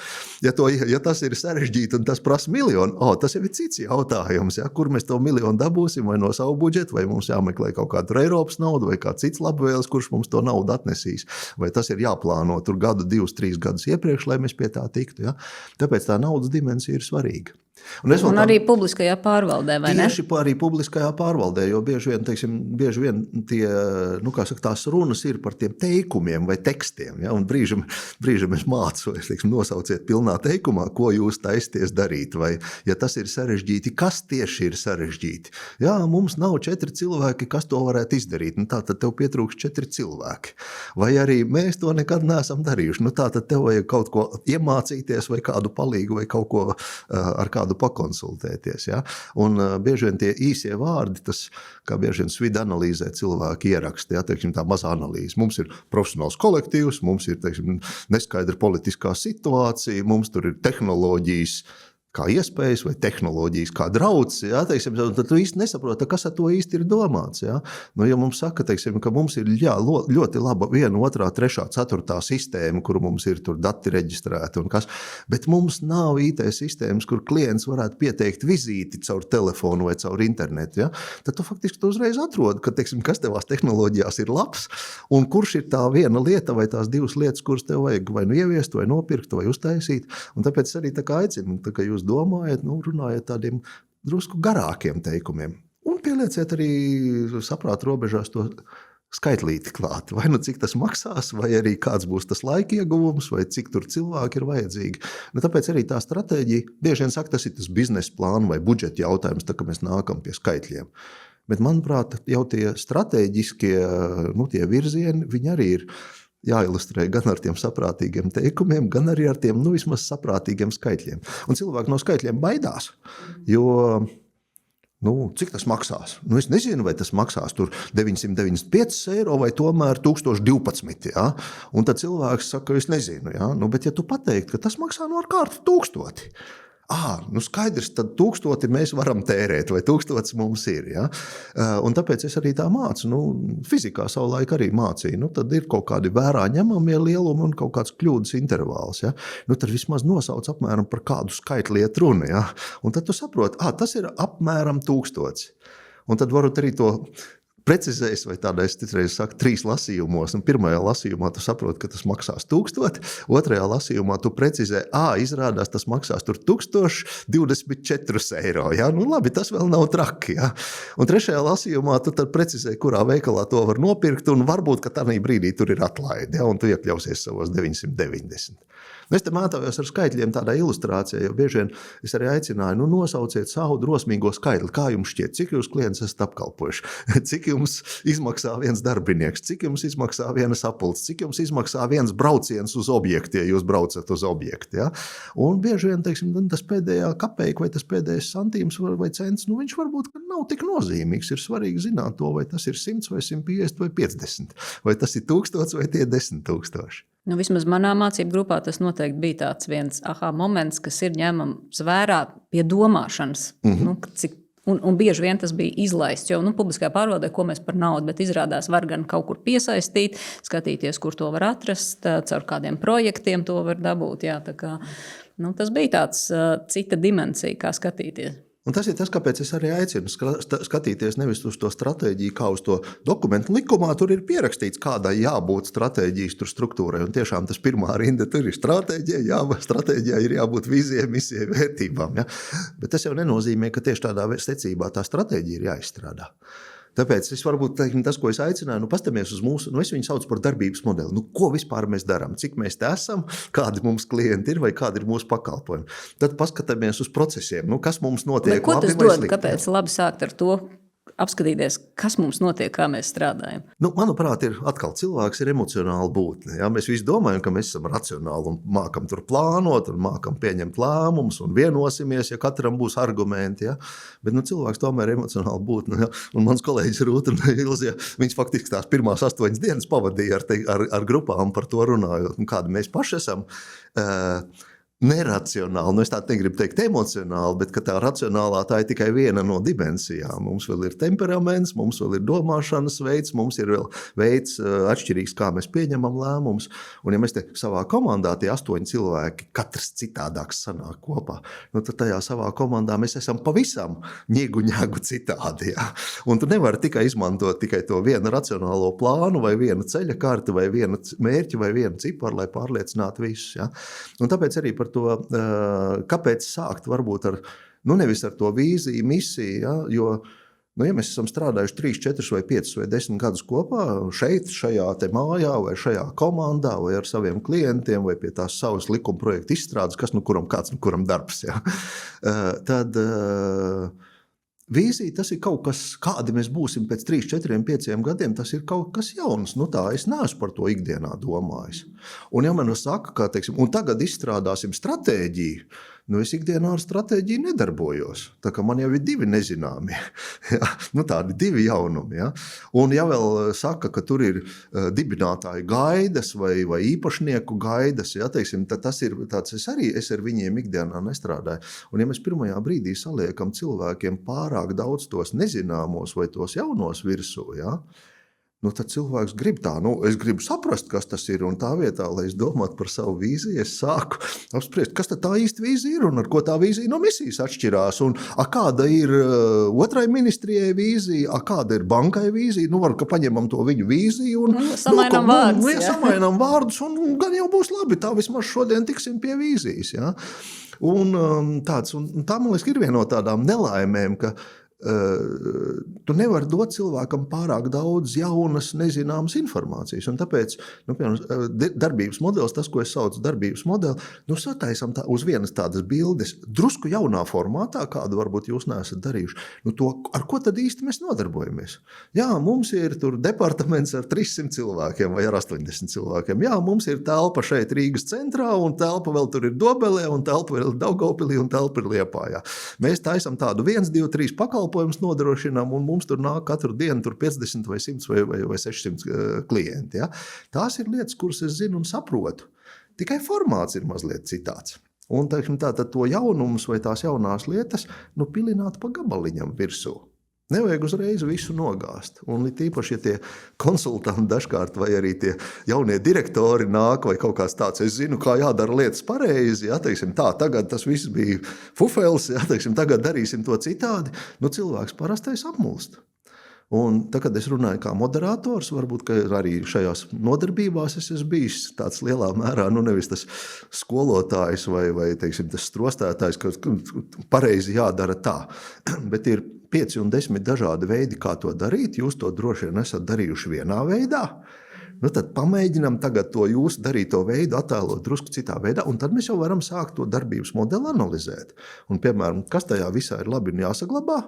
Ja tas ir sarežģīti un tas prasa 1 000 000, tas jau ir cits jautājums. Ja? Kur mēs to 1 000 000 dabūsim, vai no savu budžetu, vai mums jāmeklē kaut kādu Eiropas naudu, vai kāds cits labvēlis, kurš mums to naudu atnesīs. Vai tas ir jāplāno tur gadu, 2, 3 gadus iepriekš, lai mēs pie tā tiktu. Ja? Tāpēc tā naudas dimensija ir svarīga. Un arī publiskajā pārvaldē, vai ne? Tieši arī publiskajā pārvaldē, jo bieži vien tie, tās runas ir par tiem teikumiem vai tekstiem. Ja? Un brīžam es mācu, nosauciet pilnā teikumā, ko jūs taisties darīt. Vai, ja tas ir sarežģīti, kas tieši ir sarežģīti? Jā, mums nav 4 cilvēki, kas to varētu izdarīt. Tātad tev pietrūks 4 cilvēki. Vai arī mēs to nekad neesam darījuši. Tātad tev vajag kaut ko iemācīties vai kādu palīgu vai kaut ko ar kādu pakonsultēties. Ja? Un bieži vien tie īsie vārdi, tas, kā bieži vien SWID analīzē cilvēki ieraksta, ja? Teiksim, tā mazā analīze. Mums ir profesionāls kolektīvs, mums ir neskaidra politiskā situācija, mums tur ir tehnoloģijas kā iespējas vai tehnoloģijas kā drauds, ja, teiksim, tad tu īsti nesaproti, kas ar to īsti ir domāts. Ja, ja mums saka, teiksim, ka mums ir ļoti laba 1, 2, 3, 4 sistēma, kur mums ir tur dati reģistrēti un kas, bet mums nav IT sistēmas, kur klients varētu pieteikt vizīti caur telefonu vai caur internetu. Ja, tad tu faktiski uzreiz atrodi, ka, teiksim, kas tevās tehnoloģijās ir labs un kurš ir tā viena lieta vai tās 2 lietas, kuras tev vajag vai nu ieviest, vai nopirkt, vai uztaisīt. Un tāpēc arī tā kā aicinu, ka jūs domājat, runājat tādiem drusku garākiem teikumiem. Un pielieciet arī saprāta robežās to skaitlīti klāt. Vai cik tas maksās, vai arī kāds būs tas laika ieguvums, vai cik tur cilvēki ir vajadzīgi. Tāpēc arī tā stratēģija, bieži vien saka, tas ir tas biznesa plāna vai budžeta jautājums, tā kā mēs nākam pie skaitļiem. Bet, manuprāt, jau tie stratēģiskie tie virzieni, viņi arī ir jāilustrē gan ar tiem saprātīgiem teikumiem, gan arī ar tiem vismaz saprātīgiem skaitļiem. Un cilvēki no skaitļiem baidās, jo cik tas maksās? Es nezinu, vai tas maksās tur 995 eiro vai tomēr 1012. Ja? Un tad cilvēks saka, es nezinu. Ja? Bet ja tu pateiktu, ka tas maksā ar kārtu 1000. Skaidrs, tad 1000 mēs varam tērēt, vai 1000 mums ir. Ja? Un tāpēc es arī tā mācu. Fizikā savulaik arī mācīju. Tad ir kaut kādi vērā ņemamie lielumi un kaut kāds kļūdas intervāls. Ja? Tad vismaz nosauc apmēram par kādu skaitli iet runa. Ja? Un tad tu saproti, tas ir apmēram 1000. Un tad varat arī to precizējis, vai tādā es citreiz saku 3 lasījumos, un pirmajā lasījumā tu saproti, ka tas maksās 1000, otrajā lasījumā tu precizē, izrādās tas maksās tur 1024 eiro, ja? Labi, tas vēl nav traki, ja? Un trešajā lasījumā tu tad precizē, kurā veikalā to var nopirkt, un varbūt, ka tādā brīdī tur ir atlaide, ja? Un tu iekļausies savos 990. Es te mātājos ar skaitļiem tādā ilustrācijā, jo bieži vien es arī aicināju, nosauciet savu drosmīgo skaitli. Kā jums šķiet, cik jūs klients esat apkalpojuši? Cik jums izmaksā viens darbinieks? Cik jums izmaksā viena sapulce? Cik jums izmaksā viens brauciens uz objektu, ja jūs braucat uz objektu? Ja? Un bieži vien, teiksim, tas pēdējā kapeika vai tas pēdējais santīms vai cents, viņš varbūt nav tik nozīmīgs. Ir svarīgi zināt to, vai tas ir 100 vai 150 vai 50. Vai tas ir 1000 vai tie 10 000. Vismaz manā mācību grupā tas noteikti bija tāds viens moments, kas ir ņemams vērā pie domāšanas. Un bieži vien tas bija izlaists, jo publiskajā pārvaldē, ko mēs par naudu, bet izrādās var gan kaut kur piesaistīt, skatīties, kur to var atrast, caur kādiem projektiem to var dabūt. Jā, tā kā, tas bija tāds cita dimensija, kā skatīties. Un tas ir tas, kāpēc es arī aicinu skatīties nevis uz to stratēģiju, kā uz to dokumentu. Likumā tur ir pierakstīts, kādai jābūt stratēģijas struktūrai. Un tiešām tas pirmā rinda tur ir stratēģija, stratēģijā ir jābūt vīzijai, misijai, vērtībām. Ja? Bet tas jau nenozīmē, ka tieši tādā secībā tā stratēģija ir jāizstrādā. Tāpēc es varbūt teiktu, tas, ko es aicināju, pastamies uz mūsu, es viņu saucu par darbības modeli. Ko vispār mēs darām, cik mēs te esam, kādi mums klienti ir vai kādi ir mūsu pakalpojumi. Tad paskatāmies uz procesiem, kas mums notiek. Ko tas dod, kāpēc labi sākt ar to? Apskatīties, kas mums notiek, kā mēs strādājam. Manuprāt, cilvēks ir emocionāli būtne. Ja? Mēs visi domājam, ka mēs esam racionāli un mākam tur plānot, un mākam pieņemt lēmumus un vienosimies, ja katram būs argumenti. Ja? Bet cilvēks tomēr ir emocionāli būtne. Ja? Un mans kolēģis Rūta un Ilzija, viņas faktiski tās pirmās 8 dienas pavadīja ar grupām par to runājot, kādi mēs paši esam. Neracionāli, es tā negribu teikt emocionāli, bet tā racionālā tā ir tikai viena no dimensijām. Mums vēl ir temperaments, mums vēl ir domāšanas veids, mums ir vēl veids atšķirīgs, kā mēs pieņemam lēmumus. Un ja mēs te savā komandā tie 8 cilvēki, katrs citādāks sanāk kopā, tad tajā savā komandā mēs esam pavisam ņēgu citādi. Ja? Un tu nevari tikai izmantot tikai to vienu racionālo plānu vai vienu ceļa karti vai vienu mērķi vai vienu ciparu, lai pārliecinātu visus. Ja? Un tāpēc arī par to, kāpēc sākt varbūt ar, nevis ar to vīziju, misiju, ja, jo, ja mēs esam strādājuši 3, 4 vai 5 vai 10 gadus kopā šeit, šajā te mājā vai šajā komandā vai ar saviem klientiem vai pie tās savas likuma projekta izstrādes, kas kuram darbs, ja, tad vīzija, tas ir kaut kas, kādi mēs būsim pēc 3, 4, 5 gadiem, tas ir kaut kas jauns. Tā es neesmu par to ikdienā domājis. Un ja man saka, ka, un tagad izstrādāsim stratēģiju, es ikdienā ar stratēģiju nedarbojos. Tā kā man jau ir 2 nezināmi. Ja? Tādi 2 jaunumi. Ja? Un ja vēl saka, ka tur ir dibinātāju gaidas vai īpašnieku gaidas, ja, tad tas ir tāds, es ar viņiem ikdienā nestrādāju. Un ja mēs pirmajā brīdī saliekam cilvēkiem pārāk daudz tos nezināmos vai tos jaunos virsū, ja, tad cilvēks grib tā, es gribu saprast, kas tas ir, un tā vietā, lai es domātu par savu vīziju, es sāku apspriest, kas tā īsti vīzija ir, un ar ko tā vīzija no misijas atšķirās, un kāda ir otrai ministrijai vīzija, kāda ir bankai vīzija, varbūt, ka paņemam to viņu vīziju, un samainām vārdus, samainām vārdus, un gan jau būs labi, tā vismaz šodien tiksim pie vīzijas, ja. Un tā, man liekas, ir viena no tādām nelaimēm, ka tu nevari dot cilvēkam pārāk daudz jaunas, nezināmas informācijas. Un tāpēc, piemēram, darbības modelis, tas, ko es saucu darbības modeli, sataisam uz vienas tādas bildes, drusku jaunā formātā, kādu varbūt jūs neesat darījuši. To, ar ko tad īsti mēs nodarbojamies? Jā, mums ir tur departaments ar 300 cilvēkiem vai ar 80 cilvēkiem. Jā, mums ir telpa šeit Rīgas centrā, un telpa vēl tur ir Dobelē, un telpa vēl ir Daugavpilī, un telpa ir Liepājā. Mēs taisam tādu 1, 2, 3 pakalpojumus nodrošinām, un mums tur nāk katru dienu tur 50 vai 100 vai 600 klienti. Ja? Tās ir lietas, kuras es zinu un saprotu. Tikai formāts ir mazliet citāds. Un tātad to jaunumus vai tās jaunās lietas pilināt pa gabaliņam virsū. Nevajag uzreiz visu nogāzt. Un tīpaši, ja tie konsultanti dažkārt vai arī tie jaunie direktori nāk vai kaut kāds tāds, es zinu, kā jādara lietas pareizi, ja, tagad tas viss bija fufels, ja, tagad darīsim to citādi, cilvēks parastais apmulst. Un tā, kad es runāju kā moderators, varbūt, ka arī šajās nodarbībās es esmu bijis tāds lielā mērā, nevis tas skolotājs vai tas strostētājs, ka pareizi jādara tā, bet ir 5 un 10 dažādi veidi, kā to darīt. Jūs to droši vien esat darījuši vienā veidā. Tad pamēģinam tagad to jūsu darīto veidu attēlot drusku citā veidā, un tad mēs jau varam sākt to darbības modeli analizēt. Un, piemēram, kas tajā visā ir labi un jāsaglabā,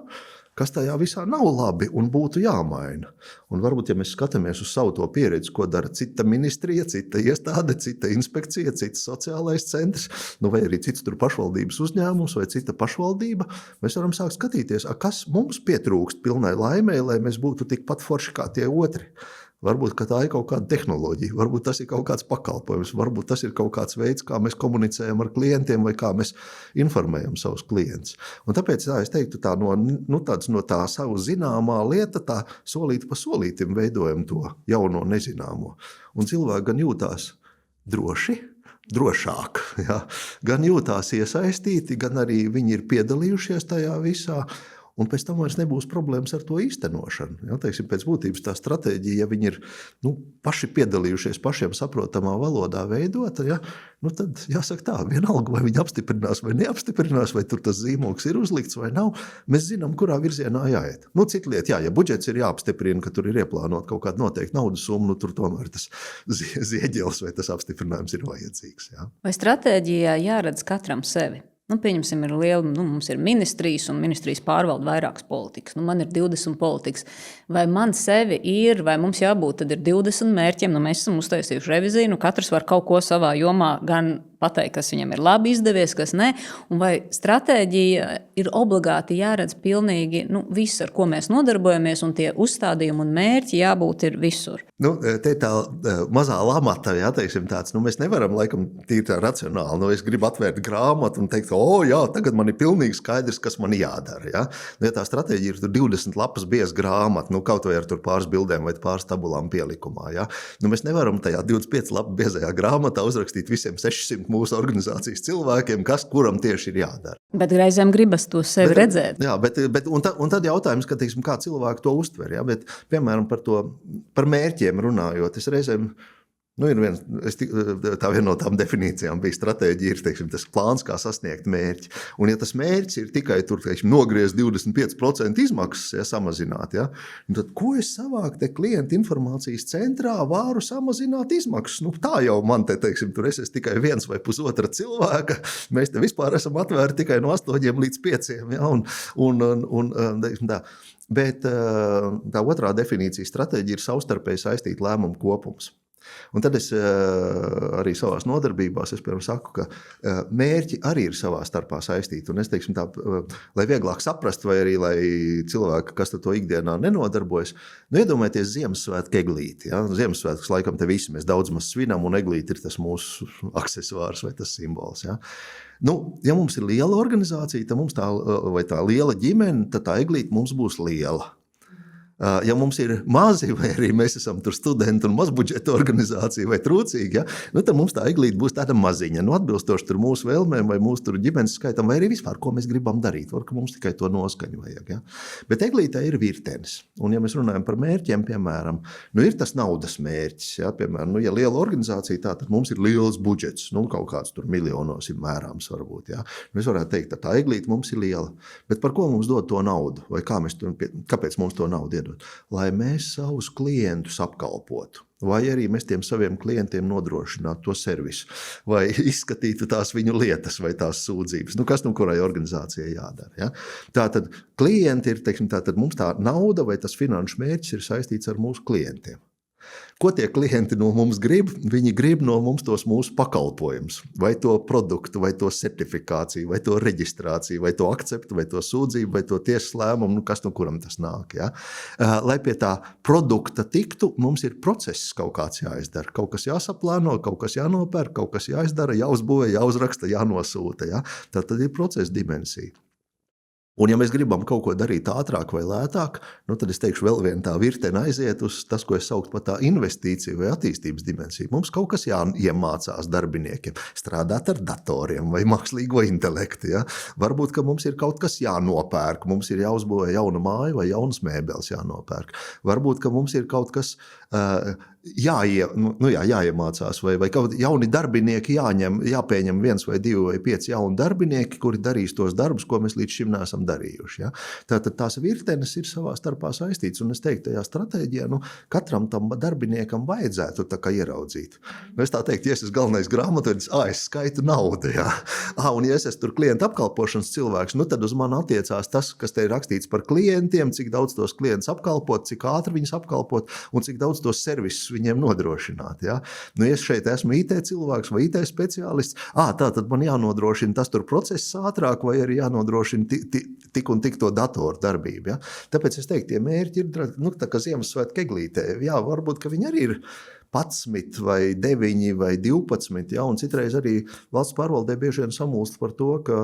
kas tajā visā nav labi un būtu jāmaina. Un varbūt, ja mēs skatāmies uz savu to pieredzi, ko dara cita ministrija, cita iestāde, cita inspekcija, cits sociālais centrs, vai arī cits tur pašvaldības uzņēmums vai cita pašvaldība, mēs varam sākt skatīties, kas mums pietrūkst pilnai laimei, lai mēs būtu tikpat forši kā tie otri. Varbūt, ka tā ir kaut kāda tehnoloģija, varbūt tas ir kaut kāds pakalpojums, varbūt tas ir kaut kāds veids, kā mēs komunicējam ar klientiem vai kā mēs informējam savus klientus. Un tāpēc es teiktu, no tā savu zināmā lieta, tā solīti pa solītim veidojam to jauno nezināmo. Un cilvēki gan jūtās drošāk, ja? Gan jūtās iesaistīti, gan arī viņi ir piedalījušies tajā visā. Un pēc tam vairs nebūs problēmas ar to īstenošanu. Ja, teiksim, pēc būtības tā stratēģija, ja viņi ir paši piedalījušies, pašiem saprotamā valodā veidota, ja, tad jāsaka tā, vienalga, vai viņi apstiprinās vai neapstiprinās, vai tur tas zīmogs ir uzlikts vai nav, mēs zinām, kurā virzienā jāiet. Cita lieta, ja budžets ir jāapstiprina, ka tur ir ieplānot kaut kādu noteiktu naudas summu, tur tomēr tas zieģelis vai tas apstiprinājums ir vajadzīgs. Ja. Vai stratēģijā jāredz katram sevi? Pieņemsim, ir liela, mums ir ministrijas, un ministrijas pārvalda vairākas politikas. Man ir 20 politikas. Vai man sevi ir, vai mums jābūt, tad ir 20 mērķiem, mēs esam uztaisījuši reviziju, katrs var kaut ko savā jomā gan pateikt, kas viņam ir labi izdevies, kas ne, un vai stratēģija ir obligāti jāredz pilnīgi viss, ar ko mēs nodarbojamies, un tie uzstādījumi un mērķi jābūt ir visur. Te tā mazā lamata, ja, teiksim tāds, mēs nevaram, laikam, tīri tā racionāli, es gribu atvērt grāmatu un teikt, jā, tagad man ir pilnīgi skaidrs, kas man jādara, ja. Ja tā stratēģija ir tur 20 lapas bieza grāmata, kaut vai ar tur pāris bildēm vai pāris tabulām pielikumā, ja. Mēs nevaram tajā 25 lapu biezajā grāmatā uzrakstīt visiem 600 mūsu organizācijas cilvēkiem, kas kuram tieši ir jādara. Bet reizēm gribas to sevi redzēt. Jā, un tad jautājums, ka, teiksim, kā cilvēki to uztver, ja, bet, piemēram, par mērķiem runājot, es reizēm, tā viena no tām definīcijām bija stratēģija, ir, teiksim, tas plāns, kā sasniegt mērķi. Un ja tas mērķis ir tikai tur, teiksim, nogriezt 25% izmaksas, ja, samazināt, ja, tad ko es savāk te klienta informācijas centrā varu samazināt izmaksas? Tā jau man te, teiksim, tur es esmu tikai viens vai pusotra cilvēka, mēs te vispār esam atvērti tikai no 8 līdz 5, ja, teiksim, tā. Bet tā otrā definīcija stratēģija ir savstarpēji saistīta lēmumu kopums. Un tad es arī savās nodarbībās saku, ka mērķi arī ir savā starpā saistīti. Un es teiksim tā, lai vieglāk saprast, vai arī lai cilvēki, kas to ikdienā nenodarbojas, iedomājieties Ziemassvētku eglīti. Ja? Ziemassvētkus laikam te visi mēs daudz maz svinam, un eglīti ir tas mūsu aksesvārs vai tas simbols. Ja? Ja mums ir liela organizācija, tad mums tā liela ģimene, tad tā eglīte mums būs liela. Ja mums ir mazi, vai arī mēs esam tur studenti un mazbudžeta organizācija vai trūcīgi, ja, tad mums tā eglīte būs tāda maziņa, atbilstoši tur mūsu vēlmēm vai mūsu tur ģimenes skaitam, vai arī vispār, ko mēs gribam darīt, var, ka mums tikai to noskaņu vajag. Ja. Bet eglītē ir virtenis, un ja mēs runājam par mērķiem, piemēram, ir tas naudas mērķis, ja, piemēram, ja liela organizācija, tā, tad mums ir liels budžets, kaut kāds tur miljonos ir mērāms varbūt, ja. Mēs varētu teikt, ka tā eglīte mums ir liela, bet par ko mums dod to naudu, vai kāpēc mums to naudu iedod? Lai mēs savus klientus apkalpotu, vai arī mēs tiem saviem klientiem nodrošinātu to servisu, vai izskatītu tās viņu lietas vai tās sūdzības, kas kurai organizācijai jādara. Ja? Tātad klienti ir, teiksim, tātad mums tā nauda vai tas finanšu mērķis ir saistīts ar mūsu klientiem. Ko tie klienti no mums grib? Viņi grib no mums tos mūsu pakalpojumus, vai to produktu, vai to certifikāciju, vai to reģistrāciju, vai to akceptu, vai to sūdzību, vai to tiesas lēmumu, kas no kuram tas nāk. Ja? Lai pie tā produkta tiktu, mums ir process kaut kāds jāizdara. Kaut kas jāsaplāno, kaut kas jānopērk, kaut kas jāizdara, jāuzbūvē, jāuzraksta, jānosūta. Ja? Tad ir procesa dimensija. Un ja mēs gribam kaut ko darīt ātrāk vai lētāk, tad es teikšu, vēl viena tā virtene aiziet uz tas, ko es sauktu par tā investīciju vai attīstības dimensiju. Mums kaut kas jāiemācās darbiniekiem, strādāt ar datoriem vai mākslīgo intelektu. Ja? Varbūt, ka mums ir kaut kas jānopērk, mums ir jāuzbūvē jauna māja vai jaunas mēbeles jānopērk. Varbūt, ka mums ir kaut kas jāiemācās vai kaut jauni darbinieki jāpieņem 1 vai 2 vai 5 jauni darbinieki, kuri darīs tos darbus, ko mēs līdz šim neesam darījuši. Ja? Tātad tās virtenes ir savā starpā saistītas, un es teiktu, tajā stratēģijā katram tam darbiniekam vajadzētu tā kā ieraudzīt. Es tā teiktu, ja es esmu galvenais grāmatvedis, es skaitu naudu. Ja? Un ja es esmu tur klienta apkalpošanas cilvēks, tad uz mani attiecās tas, kas te ir rakstīts par klientiem, cik daudz tos klientus apkalpot, cik ātri viņus apkalpot un cik daudz tos servisus viņiem nodrošināt. Ja? Ja es šeit esmu IT cilvēks vai IT speciālists, tad man jānodrošina tas tur process ātrāk vai arī jānodrošina tik un tik to datoru darbību. Ja? Tāpēc es teiktu, tie mērķi ir tā kā Ziemassvētku eglītē. Jā, varbūt, ka viņi arī ir 11 vai 9 vai 12, ja, un citreiz arī valsts pārvaldē bieži vien samulst par to, ka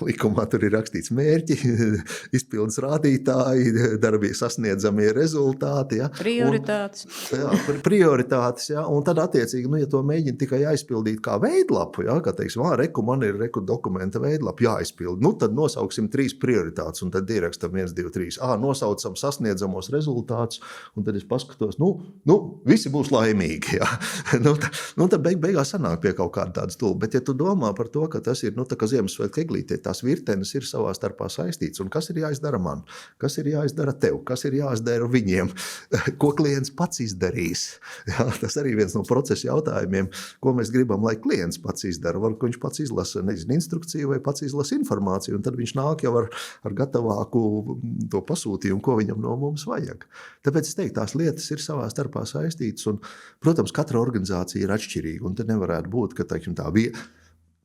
likumā tur ir rakstīts mērķi, izpildes rādītāji, darbie sasniedzamie rezultāti. Ja, Prioritātes. Prioritātes, ja, un tad attiecīgi, ja to mēģina tikai aizpildīt kā veidlapu, ja, kā teiksim, man ir dokumenta veidlapa jāizpild, tad nosauksim 3 prioritātes, un tad ierakstam 1, 2, 3. Nosaucam sasniedzamos rezultātus, un tad es paskatos, visi būs laimīgi. Ja. Tad beigās sanāk pie kaut kāda tāda stulba. Bet ja tu domā par to, ka tas ir, tā kā Ziemassvētku eglītē, tās virtenes ir savā starpā saistīts, un kas ir jāizdara man, kas ir jāizdara tev, kas ir jāizdara viņiem, ko klients pats izdarīs. Ja, tas arī viens no procesa jautājumiem, ko mēs gribam, lai klients pats izdara. Varbūt viņš pats izlasa instrukciju vai pats izlasa informāciju, un tad viņš nāk jau ar gatavāku to pasūtījumu, ko viņam no mums vajag. Tāpēc es teiktu, tās lietas ir savā starpā saistītas, un, protams, katra organizācija ir atšķirīga, un te nevarētu būt, ka teiksim,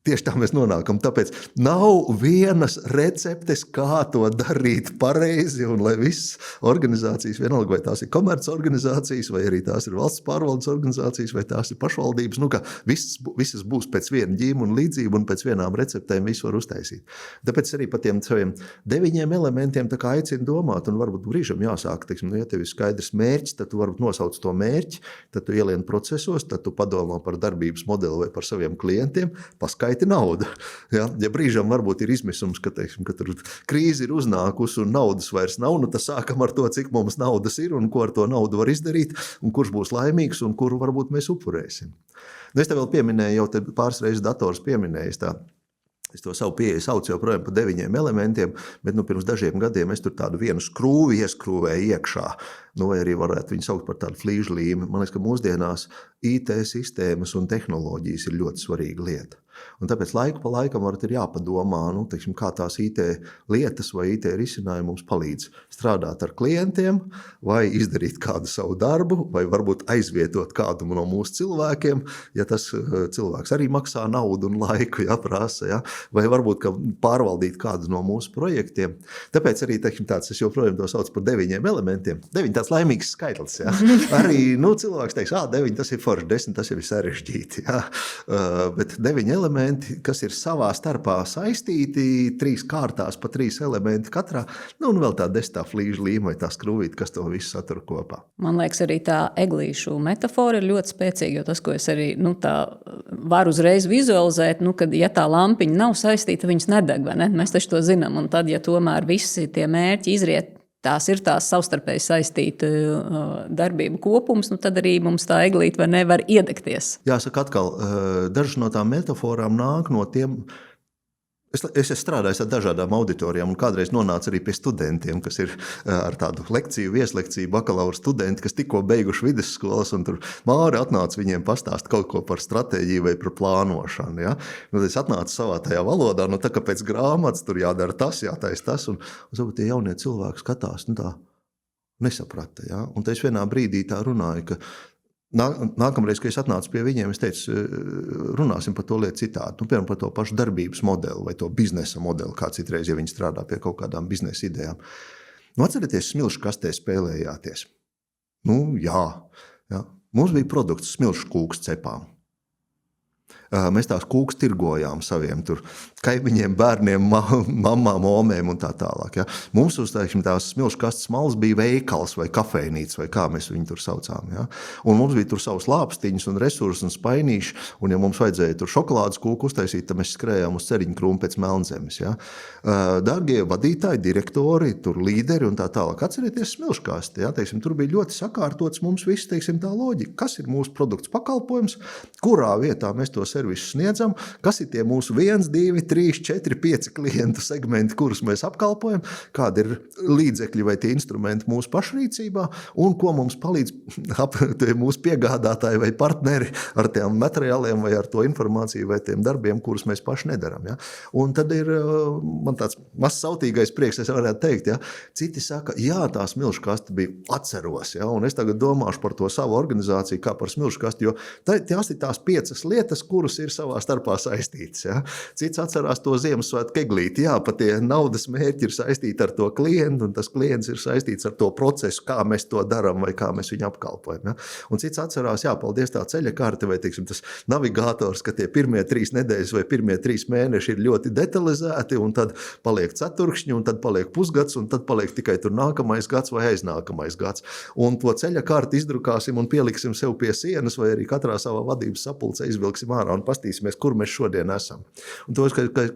tieši tā mēs nonākam. Tāpēc nav vienas receptes, kā to darīt pareizi, un lai visas organizācijas, vienalga vai tās ir komercorganizācijas, vai arī tās ir valsts pārvaldes organizācijas, vai tās ir pašvaldības, ka visas būs pēc viena ģīma un līdzība, un pēc vienām receptēm visu var uztaisīt. Tāpēc arī par tiem saviem 9 elementiem tā kā aicinu domāt, un varbūt brīžam jāsāk, teiksim, ja tev ir skaidrs mērķis, tad tu varbūt nosauc to mērķi, tad tu ielien procesos, tad tu padomā par darbības modeli vai par saviem klientiem, nauda. Ja brīžam varbūt ir izmisums, ka tur krīze ir uznākusi un naudas vairs nav, tas sākam ar to, cik mums naudas ir un ko ar to naudu var izdarīt, un kurš būs laimīgs un kuru varbūt mēs upurēsim. Es te vēl pieminēju, jau pāris reizes dators pieminējis tā. Es to savu pieeju saucu joprojām par 9 elementiem, bet pirms dažiem gadiem es tur tādu vienu skrūvi ieskrūvēju iekšā, vai arī varētu viņu saukt par tādu flīžu līmi. Man liekas, ka mūsdienās IT sistēmas un tehnoloģijas ir ļoti svarīga lieta. Un tāpēc laiku pa laikam ir jāpadomā, teiksim, kā tās IT lietas vai IT risinājumi mums palīdz strādāt ar klientiem, vai izdarīt kādu savu darbu, vai varbūt aizvietot kādu no mūsu cilvēkiem, ja tas cilvēks arī maksā naudu un laiku, prasa, vai varbūt pārvaldīt kādu no mūsu projektiem. Tāpēc arī teiksim, es joprojām to saucu par 9 elementiem. 9 tāds laimīgs skaitlis. Ja. Arī cilvēks teiks, 9 tas ir forši, 10 tas ir sarežģīti. Ja. Bet 9 elementi, kas ir savā starpā saistīti, 3 kārtās pa 3 elementi katrā, un vēl tā 10. flīžu līme vai tā skrūvīte, kas to visu satur kopā. Man liekas, arī tā eglīšu metafora ir ļoti spēcīga, jo tas, ko es arī tā varu uzreiz vizualizēt, kad ja tā lampiņa nav saistīta, viņas nedeg, vai ne? Mēs taču to zinām, un tad, ja tomēr visi tie mērķi izriet, tās ir tās savstarpēji saistīta darbību kopums, tad arī mums tā eglīte vai nevar iedegties. Jāsaka atkal, dažas no tām metaforām nāk no tiem. Es strādāju ar dažādām auditorijām un kādreiz nonācu arī pie studentiem, kas ir ar tādu lekciju, vieslekciju, bakalaura studenti, kas tikko beiguši vidusskolas, un tur Māri atnāca viņiem pastāst kaut ko par stratēģiju vai par plānošanu. Ja? Es atnācu savā tajā valodā, tā kā pēc grāmatas tur jādara tas, jātais tas, un savu tie jaunie cilvēki skatās, tā nesaprata. Ja? Un es vienā brīdī tā runāju, ka nākamreiz, kad es atnācu pie viņiem, es teicu, runāsim par to lietu citādi. Piemēram, par to pašu darbības modeli vai to biznesa modeli, kā citreiz, ja viņi strādā pie kaut kādām biznesa idejām. Atcerieties, smilšu kastē spēlējāties. Jā. Mums bija produkts smilšu kūks cepām. Mēs tās kūkas tirgojām saviem tur kaimiņiem, bērniem, mammām, omēm un tā tālāk. Ja. Mums uz tās smilšu kastes malas bija veikals vai kafejnīca, vai kā mēs viņu tur saucām. Ja. Un mums bija tur savus lāpstiņus un resursus un spainīši, un ja mums vajadzēja tur šokolādes kūku uztaisīt, tad mēs skrējām uz Ceriņu krūmu pēc Melnzemes. Ja. Dārgie vadītāji, direktori, tur līderi un tā tālāk. Atcerieties smilšu kasti. Ja. Teiksim, tur bija ļoti sakārtots mums viss, teiksim, tā loģika. Kas ir mūsu produkts pakalpojums, kurā vietā mēs to servisu sniedzam, kas ir tie mūsu 1, 2, 3, 4, 5 klientu segmenti, kurus mēs apkalpojam, kādi ir līdzekļi vai tie instrumenti mūsu pašrīcībā, un ko mums palīdz mūsu piegādātāji vai partneri ar tiem materiāliem vai ar to informāciju vai tiem darbiem, kurus mēs paši nedaram. Ja? Un tad ir man tāds mazs sautīgais prieks, es varētu teikt, ja? Citi saka, jā, tā smilšu kasta bija atceros, ja? Un es tagad domāšu par to savu organizāciju kā par smilšu kastu, jo tās ir tās 5 lietas, kuras divas ir savā starpā saistītas. Ja? Cits atcerās to Ziemassvētku eglīti. Jā, pat tie naudas mērķi ir saistīti ar to klientu, un tas klients ir saistīts ar to procesu, kā mēs to darām vai kā mēs viņu apkalpojam. Ja? Un cits atcerās, jā, paldies tā ceļa karte vai, teiksim, tas navigators, ka tie pirmie 3 nedēļas vai pirmie 3 mēneši ir ļoti detalizēti, un tad paliek ceturkšņi, un tad paliek pusgads, un tad paliek tikai tur nākamais gads vai aiznākamais gads. Un to ceļa karti izdrukāsim un pieliksim sev pie sienas, vai arī katrā savā vadības sapulcē izvilksim ārā un pastīsimies, kur mēs šodien esam. Un to,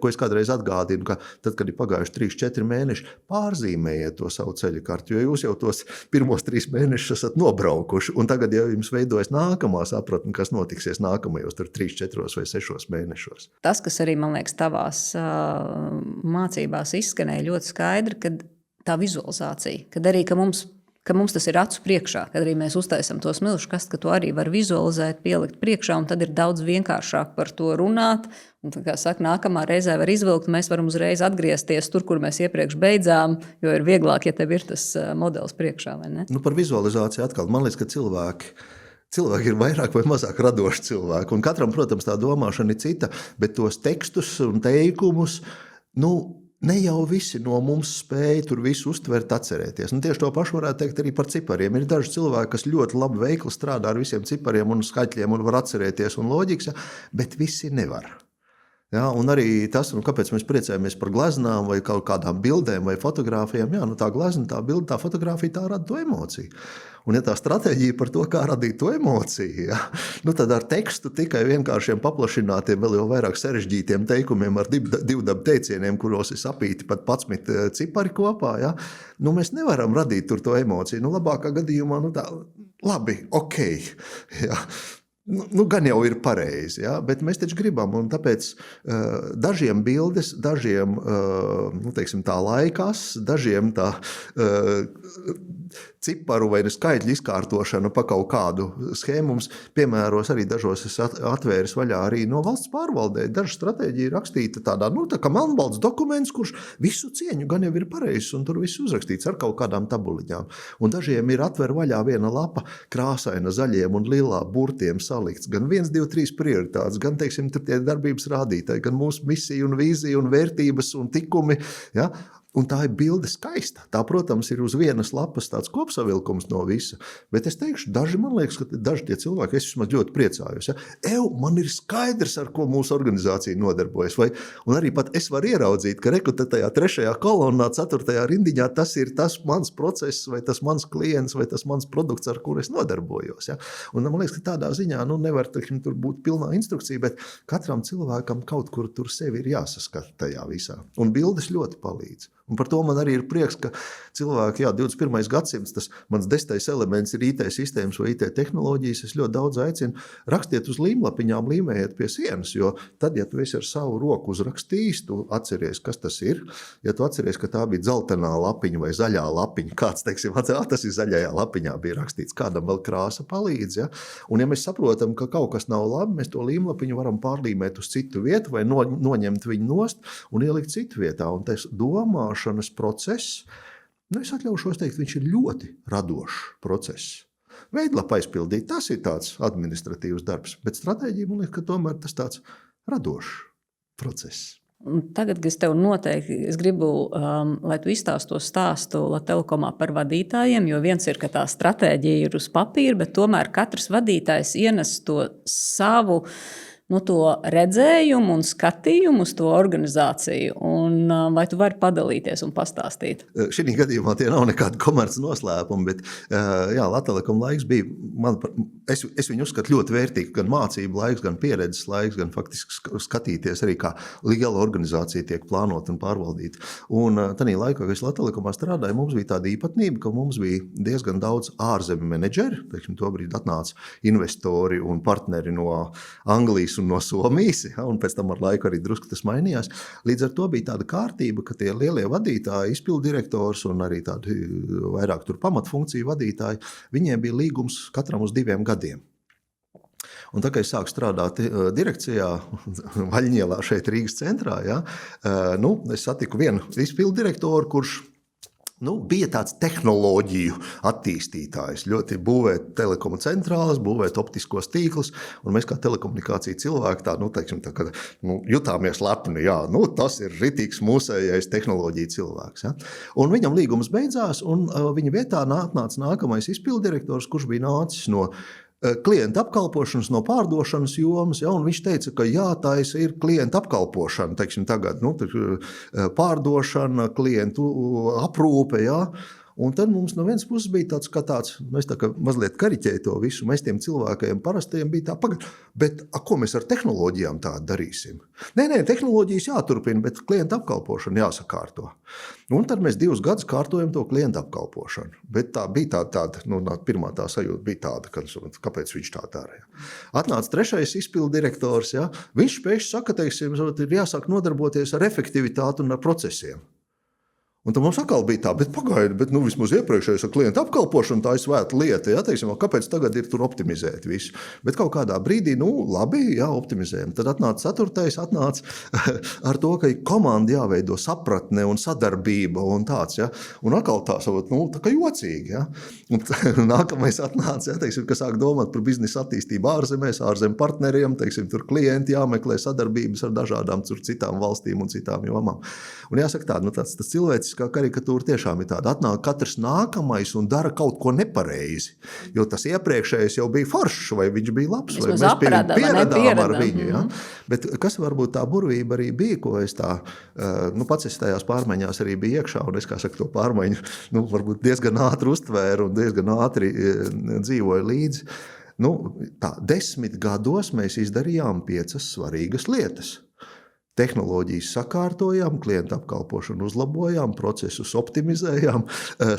ko es kādreiz atgādinu, ka tad, kad ir pagājuši 3-4 mēneši, pārzīmējiet to savu ceļa karti, jo jūs jau tos pirmos 3 mēnešus esat nobraukuši, un tagad jau jums veidojas nākamā sapratne, kas notiksies nākamajos 3, 4 vai 6 mēnešos. Tas, kas arī, man liekas, tavās mācībās izskanēja ļoti skaidri, kad tā vizualizācija, kad arī, ka mums tas ir acu priekšā, kad arī mēs uztaisam tos milžu kastu, ka to arī var vizualizēt, pielikt priekšā, un tad ir daudz vienkāršāk par to runāt. Un, kā saka, nākamā reizē var izvilkt, mēs varam uzreiz atgriezties tur, kur mēs iepriekš beidzām, jo ir vieglāk, ja tev ir tas modelis priekšā, vai ne? Nu, par vizualizāciju atkal, man liekas, ka cilvēki ir vairāk vai mazāk radoši cilvēki, un katram, protams, tā domāšana ir cita, bet tos tekstus un teikumus, ne jau visi no mums spēja tur visu uztvert, atcerēties. Un tieši to pašu varētu teikt arī par cipariem. Ir daži cilvēki, kas ļoti labi veikli strādā ar visiem cipariem un skaitļiem un var atcerēties un loģikas, bet visi nevar. Ja, un arī tas, kāpēc mēs priecājamies par gleznām vai kaut kādām bildēm vai fotogrāfijām, tā glezna, tā bilde, tā fotogrāfija, tā rada to emociju. Un ja tā stratēģija par to, kā radīt to emociju, tad ar tekstu tikai vienkāršiem paplašinātiem, vēl jau vairāk sarežģītiem teikumiem ar divdabu teicieniem, kuros ir sapīti pat 11 cipari kopā, mēs nevaram radīt tur to emociju. Labākā gadījumā, labi, ok, gan jau ir pareizi, bet mēs taču gribam, un tāpēc dažiem bildes, dažiem, teiksim tā laikās, dažiem tā ciparu vai skaitļu izkārtošanu pa kaut kādu schēmu mums piemēros arī dažos es atvēris vaļā arī no valsts pārvaldē. Daža stratēģija ir rakstīta tādā, tā kā melnbalts dokuments, kurš visu cieņu gan jau ir pareizs, un tur viss uzrakstīts ar kaut kādām tabuliņām. Un dažiem ir atver vaļā viena lapa krāsaina zaļiem un lilā burtiem salikts. Gan 1, 2, 3 prioritātes, gan, teiksim, tur tie darbības rādītāji, gan mūsu misija un vīzija un vērtības un tikumi, Un tā ir bilde skaista. Tā, protams, ir uz vienas lapas tāds kopsavilkums no visa. Bet es teikšu, man liekas, ka daži tie cilvēki, es vismaz ļoti priecājos. Man ir skaidrs, ar ko mūsu organizācija nodarbojas. Un arī pat es varu ieraudzīt, ka tajā 3. kolonnā, 4. rindiņā tas ir tas mans process, vai tas mans klients, vai tas mans produkts, ar kur es nodarbojos. Un man liekas, ka tādā ziņā nevar tur būt pilnā instrukcija, bet katram cilvēkam kaut kur tur sevi ir jāsaskata tajā visā. Un bildes ļoti palīdz. Un par to man arī ir prieks, ka cilvēki, 21. gadsimts, tas mans 10. elements ir IT sistēmas vai IT tehnoloģijas, es ļoti daudz aicinu, rakstiet uz līmlapiņām, līmējiet pie sienas, jo tad, ja tu esi ar savu roku uzrakstījis, tu atceries, kas tas ir, ja tu atceries, ka tā bija dzeltenā lapiņa vai zaļā lapiņa, kāds, teiksim, tas ir zaļajā lapiņā bija rakstīts, kādam vēl krāsa palīdz, Un ja mēs saprotam, ka kaut kas nav labi, mēs to līmlapiņu varam pārlīmēt uz citu vietu vai noņemt viņu nost un ielikt citu vietā, un tas domāšanas process, es atļaušos teikt, viņš ir ļoti radošs process. Veidlapu aizpildīt, tas ir tāds administratīvs darbs, bet stratēģija, man liekas, ka tomēr tas tāds radošs process. Tagad, es tev noteikti gribu, lai tu izstāsti to stāstu Latelekomā par vadītājiem, jo viens ir, ka tā stratēģija ir uz papīra, bet tomēr katrs vadītājs ienes to savu to redzējumu un skatījumu uz to organizāciju. Un vai tu vari padalīties un pastāstīt? Šī gadījumā tie nav nekādi komerci noslēpumi, bet Latelekom laiks bija, es viņu uzskatu ļoti vērtīgi, gan mācību laiks, gan pieredzes laiks, gan faktiski skatīties arī, kā liela organizācija tiek plānota un pārvaldīta. Un tajā laikā, kad es Latelekomā strādāju, mums bija tāda īpatnība, ka mums bija diezgan daudz ārzemju menedžeri, tobrīd atnāca investori un partneri no Anglijas un no Somijas, un pēc tam ar laiku arī drusku tas mainījās. Līdz ar to bija tāda kārtība, ka tie lielie vadītāji, izpildirektors un arī tādi vairāk tur pamatfunkciju vadītāji, viņiem bija līgums katram uz 2 gadiem. Un tā kā es sāku strādāt direkcijā, Vaļņielā šeit Rīgas centrā, es satiku vienu izpildirektoru, kurš bija tāds tehnoloģiju attīstītājs. Ļoti būvēt telekomu centrālas, būvēt optiskos tīklus, un mēs kā telekomunikācija cilvēki jutāmies lepni, tas ir ritīgs mūsējais tehnoloģija cilvēks. Ja? Un viņam līgums beidzās, un viņa vietā nāca nākamais izpilddirektors, kurš bija nācis no klienta apkalpošanas, no pārdošanas jomas, un viņš teica, ka tā ir klienta apkalpošana, tagad, pārdošana, klientu aprūpe, Un tad mums no vienas puses bija tāds, mēs tā kā mazliet kariķēju to visu, mēs tiem cilvēkiem parastajiem bija bet ko mēs ar tehnoloģijām tādu darīsim? Nē, tehnoloģijas jāturpina, bet klienta apkalpošana jāsakārto. Un tad mēs 2 gadus kārtojam to klienta apkalpošanu. Bet tā bija tāda pirmā tā sajūta bija tāda, kāpēc viņš tā dara. Atnāca 3. izpilddirektors, viņš pēkšņi saka, ir jāsāk nodarboties ar efektivitāti un ar procesiem. Un tad mums atkal bija tā, bet pagaidi, vismaz iepriekšējais ar klientu apkalpošanu tā ir svēta lieta, kāpēc tagad ir tur optimizēt visu. Bet kaut kādā brīdī, labi, optimizējam. Tad atnāca 4. ar to, ka komanda jāveido sapratne un sadarbība un tāds, Un atkal tā kā jocīgi, Un nākamais atnāca, ka sāk domāt par biznesa attīstību ārzemēs, ārzem partneriem, tur klienti jāmeklē sadarbības ar dažādām citām valstīm un citām jomām. Un jāsaka tā, tāds cilvēks, kā karikatūra tiešām ir tāda. Atnāk katrs nākamais un dara kaut ko nepareizi. Jo tas iepriekšējais jau bija foršs, vai viņš bija labs, vai mēs pieradām ar viņu. Ja? Bet kas varbūt tā burvība arī bija, ko es pats es tajās pārmaiņās arī biju iekšā, un es, kā saka, to pārmaiņu, varbūt diezgan ātri uztvēru un diezgan ātri dzīvoju līdzi. 10 gados mēs izdarījām 5 svarīgas lietas. Tehnoloģijas sakārtojām, klienta apkalpošanu uzlabojām, procesus optimizējām,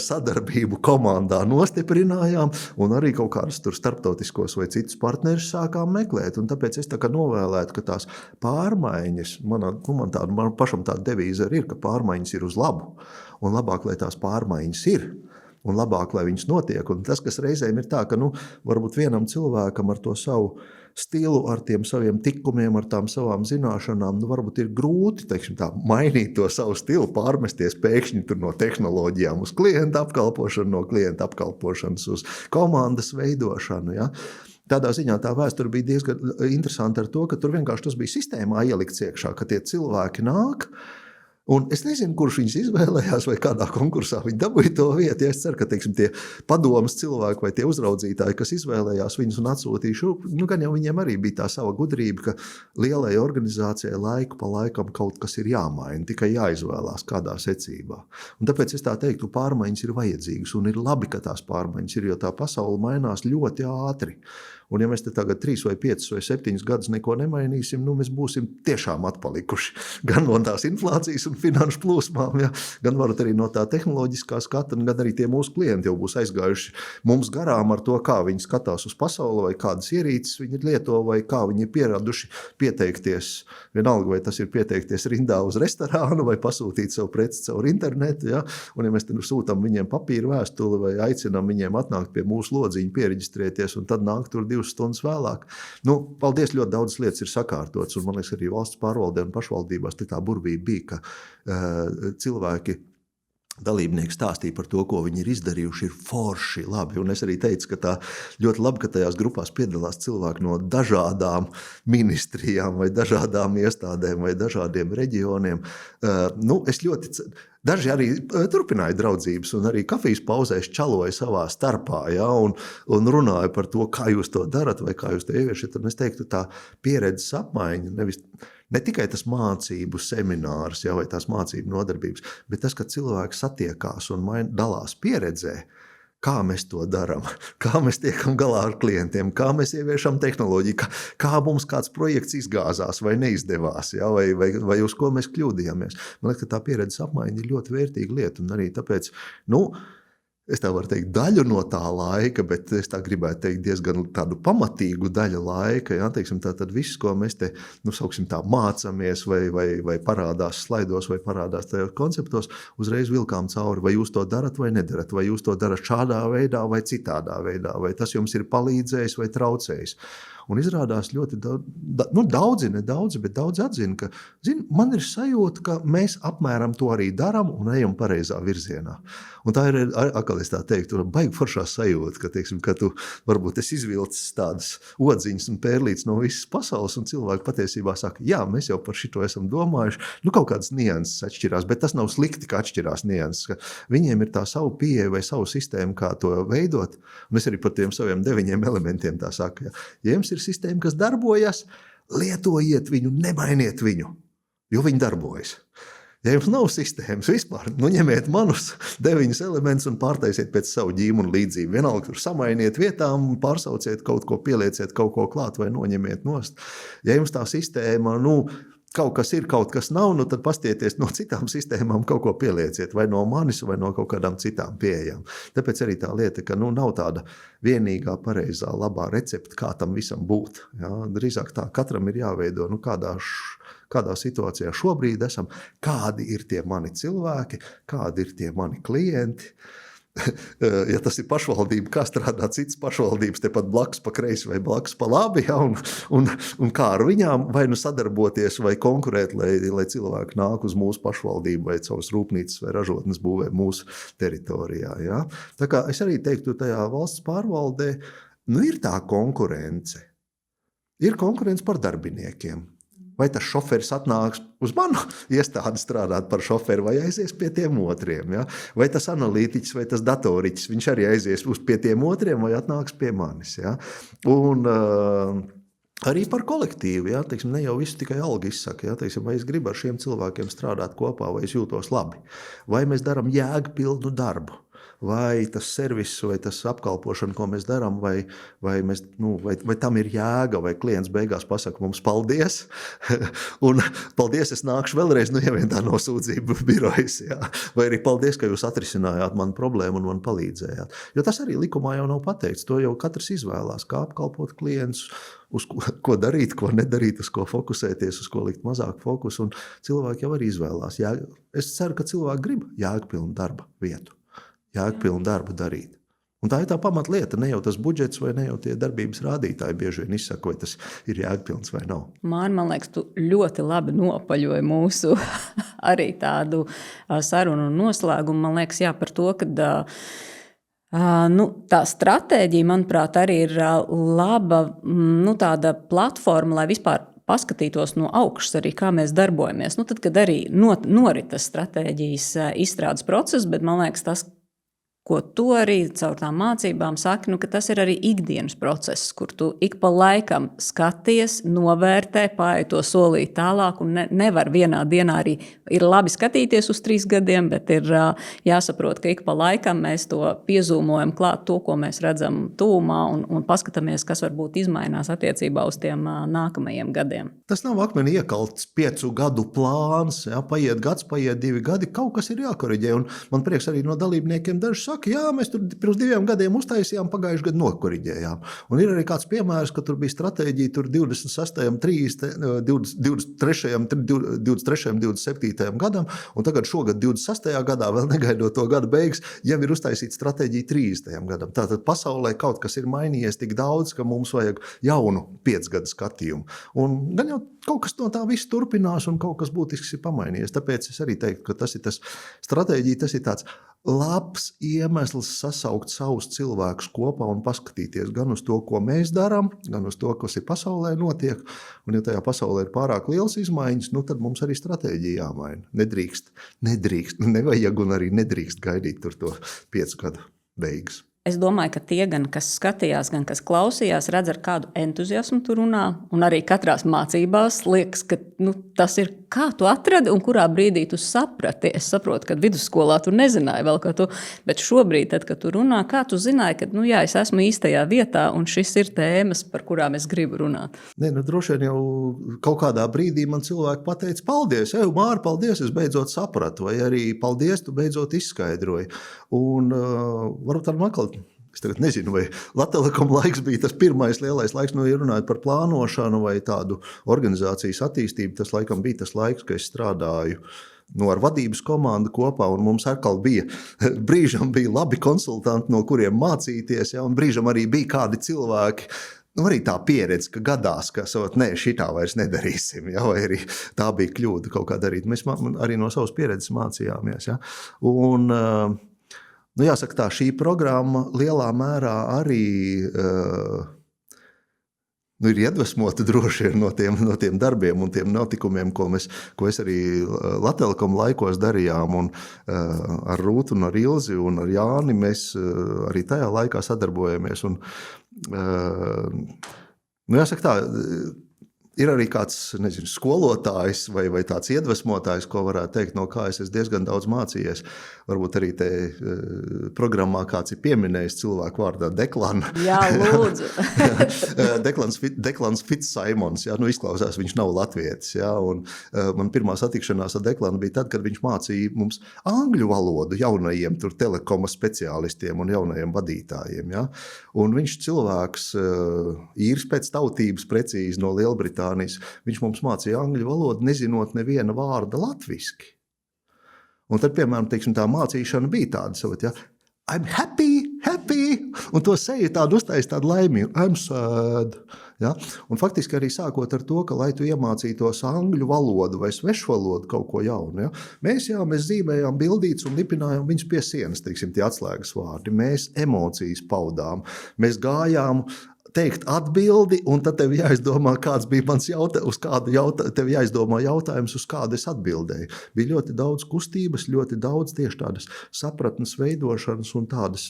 sadarbību komandā nostiprinājām un arī kaut kādus tur starptautiskos vai citus partnerus sākām meklēt. Un tāpēc es novēlētu, ka tās pārmaiņas, man pašam tāda devīze ir, ka pārmaiņas ir uz labu un labāk, lai tās pārmaiņas ir. Un labāk, lai viņas notiek. Un tas, kas reizēm ir tā, ka varbūt vienam cilvēkam ar to savu stilu, ar tiem saviem tikumiem, ar tām savām zināšanām, varbūt ir grūti, mainīt to savu stilu, pārmesties pēkšņi tur no tehnoloģijām uz klienta apkalpošanu, no klienta apkalpošanas uz komandas veidošanu, Tādā ziņā tā vēsture bija diezgan interesanta ar to, ka tur vienkārši tas bija sistēmā ielikts iekšā, ka tie cilvēki nāk. Un es nezinu, kurš viņus izvēlējās vai kādā konkursā viņi dabūja to vietu. Ja es ceru, ka tie padomas cilvēki vai tie uzraudzītāji, kas izvēlējās viņus un atsūtīja, gan jau viņiem arī bija tā sava gudrība, ka lielai organizācijai laiku pa laikam kaut kas ir jāmaina, tikai jāizvēlās kādā secībā. Un tāpēc es tā teiktu, pārmaiņas ir vajadzīgas un ir labi, ka tās pārmaiņas ir, jo tā pasaule mainās ļoti ātri. Un ja mēs te tagad 3 vai 5 vai 7 gadus neko nemainīsim, mēs būsim tiešām atpalikuši. Gan no tās inflācijas un finanšu plūsmām, gan varat arī no tā tehnoloģiskā skata, gan arī tie mūsu klienti jau būs aizgājuši mums garām ar to, kā viņi skatās uz pasauli, vai kādas ierīces viņi lieto, vai kā viņi ir pieraduši pieteikties, vienalga, vai tas ir pieteikties rindā uz restorānu, vai pasūtīt savu preci caur internetu, Un ja mēs sūtam viņiem papīra vēstuli, vai aicinām viņiem atnākt pie mūsu lodziņa, piereģistrēties, un tad nāk tur 2 stundas vēlāk. Paldies, ļoti daudz lietas ir sakārtotas, un man liekas arī valsts pārvaldē un pašvaldībās tā burvība bija, ka cilvēki dalībnieki stāstīja par to, ko viņi ir izdarījuši, ir forši labi. Un es arī teicu, ka tā ļoti labi, ka tajās grupās piedalās cilvēki no dažādām ministrijām vai dažādām iestādēm vai dažādiem reģioniem. Daži arī turpināja draudzības un arī kafijas pauzēs čaloja savā starpā, un runāja par to, kā jūs to darat vai kā jūs to ieviešat. Un es teiktu, tā pieredzes apmaiņa, ne tikai tas mācību seminārs vai tās mācību nodarbības, bet tas, ka cilvēki satiekās un dalās pieredzē, kā mēs to darām, kā mēs tiekam galā ar klientiem, kā mēs ieviešam tehnoloģiju, kā mums kāds projekts izgāzās vai neizdevās, vai uz ko mēs kļūdījāmies. Man liekas, ka tā pieredzes apmaiņa ir ļoti vērtīga lieta, un arī tāpēc, es tā varu teikt, daļu no tā laika, bet es tā gribētu teikt diezgan tādu pamatīgu daļu laika. Ja? Teiksim, tad viss, ko mēs te sauksim tā, mācāmies vai parādās slaidos vai parādās tajos konceptos, uzreiz vilkām cauri, vai jūs to darat vai nedarat, vai jūs to darat šādā veidā vai citādā veidā, vai tas jums ir palīdzējis vai traucējis. Un izrādās ļoti daudzi, bet daudzi atzina, ka man ir sajūta, ka mēs apmēram to arī darām un ejam pareizā virzienā. Un tā ir atkal, es tā teiktu, baigi foršā sajūta, ka, teiksim, ka tu varbūt esi izvilcis tādas odziņas un pērlītes no visas pasaules, un cilvēki patiesībā saka, jā, mēs jau par šito esam domājuši. Kaut kādas nianses atšķirās, bet tas nav slikti, ka atšķirās nianses. Ka viņiem ir tā savu pieeja vai savu sistēmu, kā to veidot. Un es arī par tiem saviem 9 elementiem tā saku. Ja jums ir sistēma, kas darbojas, lietojiet viņu, nemainiet viņu, jo viņi darbojas. Ja jums nav sistēmas vispār, ņemiet manus 9 elementus un pārtaisiet pēc savu ģīmunu līdzību. Vienalga tur samainiet vietām, pārsauciet kaut ko, pielieciet kaut ko klāt vai noņemiet nost. Ja jums tā sistēma, kaut kas ir, kaut kas nav, tad pastieties no citām sistēmām, kaut ko pielieciet, vai no manis, vai no kaut kādām citām pieejām. Tāpēc arī tā lieta, ka nav tāda vienīgā, pareizā, labā recepta, kā tam visam būt. Ja? Drīzāk tā, katram ir jāveido, kādā situācijā šobrīd esam, kādi ir tie mani cilvēki, kādi ir tie mani klienti. Ja tas ir pašvaldība, kā strādā citas pašvaldības, tepat blakus pa kreisi vai blakus pa labi, ja, un kā ar viņām vai sadarboties vai konkurēt, lai cilvēki nāk uz mūsu pašvaldību vai savas rūpnīcas vai ražotnes būvē mūsu teritorijā. Ja. Tā kā es arī teiktu, tajā valsts pārvaldē ir tā konkurence. Ir konkurence par darbiniekiem. Vai tas šoferis atnāks uz manu iestādi strādāt par šoferi vai aizies pie tiem otriem? Ja? Vai tas analītiķis vai tas datoriķis, viņš arī aizies pie tiem otriem vai atnāks pie manis? Ja? Un arī par kolektīvu. Ja? Teiksim, ne jau visu tikai alga izsaka. Ja? Teiksim, vai es gribu ar šiem cilvēkiem strādāt kopā, vai es jūtos labi? Vai mēs darām jēgpilnu darbu? Vai tas servis, vai tas apkalpošana, ko mēs darām, vai tam ir jēga, vai klients beigās pasaka mums paldies, un paldies, es nākšu vēlreiz, ja vien tā nosūdzība birojas, jā. Vai arī paldies, ka jūs atrisinājāt manu problēmu un man palīdzējāt. Jo tas arī likumā jau nav pateikts, to jau katrs izvēlās, kā apkalpot klientus, uz ko darīt, ko nedarīt, uz ko fokusēties, uz ko likt mazāk fokus, un cilvēki jau arī izvēlās. Es ceru, ka cilvēki grib jēgpilnu darba vietu. Jēgpilnu darbu darīt. Un tā ir tā pamatlieta, ne jau tas budžets vai ne jau tie darbības rādītāji bieži vien izsaka, vai tas ir jēgpilns vai nav. Man liekas, tu ļoti labi nopaļoji mūsu arī tādu sarunu un noslēgumu. Man liekas, jā, par to, ka tā stratēģija, manuprāt, arī ir laba tāda platforma, lai vispār paskatītos no augšas arī, kā mēs darbojamies. Tad, kad arī norit tas stratēģijas izstrādes process, bet man liekas, tas, ko tu arī caur tām mācībām saki, ka tas ir arī ikdienas process, kur tu ik pa laikam skaties, novērtē, paej to solīt tālāk, un nevar vienā dienā arī ir labi skatīties uz 3 gadiem, bet ir jāsaprot, ka ik pa laikam mēs to piezūmojam klāt to, ko mēs redzam tūmā, un paskatāmies, kas varbūt izmainās attiecībā uz tiem nākamajiem gadiem. Tas nav akmeni iekalts 5 gadu plāns, ja, paiet gads, paiet 2 gadi, kaut kas ir jākoriģē, un man prieks arī no dalībniekiem daži saka, jā, mēs tur pirms 2 gadiem uztaisījām, pagājuši gadu nokoriģējām. Un ir arī kāds piemērs, ka tur bija stratēģija tur 23. 27. gadam, un tagad šogad 26. gadā, vēl negaidot to gada beigas, jau ir uztaisīta stratēģija 30. gadam. Tātad pasaulē kaut kas ir mainījies tik daudz, ka mums vajag jaunu 5 gadu skatījumu. Un gan jau kaut kas no tā viss turpinās, un kaut kas būtisks ir pamainījies. Tāpēc es arī teiktu, ka tas ir tas stratēģija, tas ir tāds labs iemesls sasaukt savus cilvēkus kopā un paskatīties gan uz to, ko mēs darām, gan uz to, kas ir pasaulē notiek. Un ja tajā pasaulē ir pārāk liels izmaiņas, tad mums arī stratēģija jāmaina. Nedrīkst, nevajag un arī nedrīkst gaidīt tur to 5 gadu beigas. Es domāju, ka tie gan, kas skatījās, gan kas klausījās, redz, ar kādu entuziasmu tu runā. Un arī katrās mācībās liekas, ka tas ir kā tu atradi un kurā brīdī tu saprati. Es saprotu, ka vidusskolā tu nezināji vēl, ka tu, bet šobrīd, tad, kad tu runā, kā tu zināji, ka jā, es esmu īstajā vietā un šis ir tēmas, par kurām es gribu runāt. Nē, droši vien jau kaut kādā brīdī man cilvēki pateica, paldies, Māri, paldies, es beidzot sapratu, vai arī paldies, tu beidzot izskaidroji. Un varbūt ar makli. Es tagad nezinu, vai Latelekom laiks bija tas pirmais lielais laiks, ja runājot par plānošanu vai tādu organizācijas attīstību. Tas laikam bija tas laiks, kad es strādāju ar vadības komandu kopā, un mums atkal brīžam bija labi konsultanti, no kuriem mācīties, ja, un brīžam arī bija kādi cilvēki, arī tā pieredze, ka gadās, ka šitā vairs nedarīsim, ja, vai arī tā bija kļūda kaut kā darīt. Mēs arī no savas pieredzes mācījāmies. Ja, un jāsaka tā, šī programma lielā mērā arī ir iedvesmota droši vien no tiem darbiem un tiem notikumiem, ko es arī Latelekom laikos darījām. Un, ar Rūtu un ar Ilzi un ar Jāni mēs arī tajā laikā sadarbojamies. Un, jāsaka tā, ir arī kāds, skolotājs vai tāds iedvesmotājs, ko varētu teikt, no kā es diezgan daudz mācījies. Varbūt arī te programmā kāds ir pieminējis cilvēku vārdā Deklana. Jā, lūdzu. Deklans Fitzsimons, ja, izklausās, viņš nav latvietis. Ja, un man pirmā satikšanās ar Deklanu bija tad, kad viņš mācīja mums angļu valodu jaunajiem telekoma speciālistiem un jaunajiem vadītājiem. Ja. Un viņš cilvēks īrs pēc tautības precīzi no Lielbritānijas. Viņš mums mācīja angļu valodu, nezinot neviena vārda latviski. Un tad, piemēram, tā mācīšana bija tāda, ja, I'm happy, un to seja tādu uztais tādu laimīgu, I'm sad. Ja? Un faktiski arī sākot ar to, ka, lai tu iemācītos angļu valodu vai svešu valodu kaut ko jaunu, ja? Mēs zīmējām bildītes un lipinājām viņus pie sienas, tie atslēgas vārdi. Mēs emocijas paudām, mēs gājām teikt atbildi, un tad tev jāizdomā, kāds bija mans tev jāizdomā jautājums, uz kādu es atbildēju. Bija ļoti daudz kustības, ļoti daudz tieši tādas sapratnes veidošanas un tādas,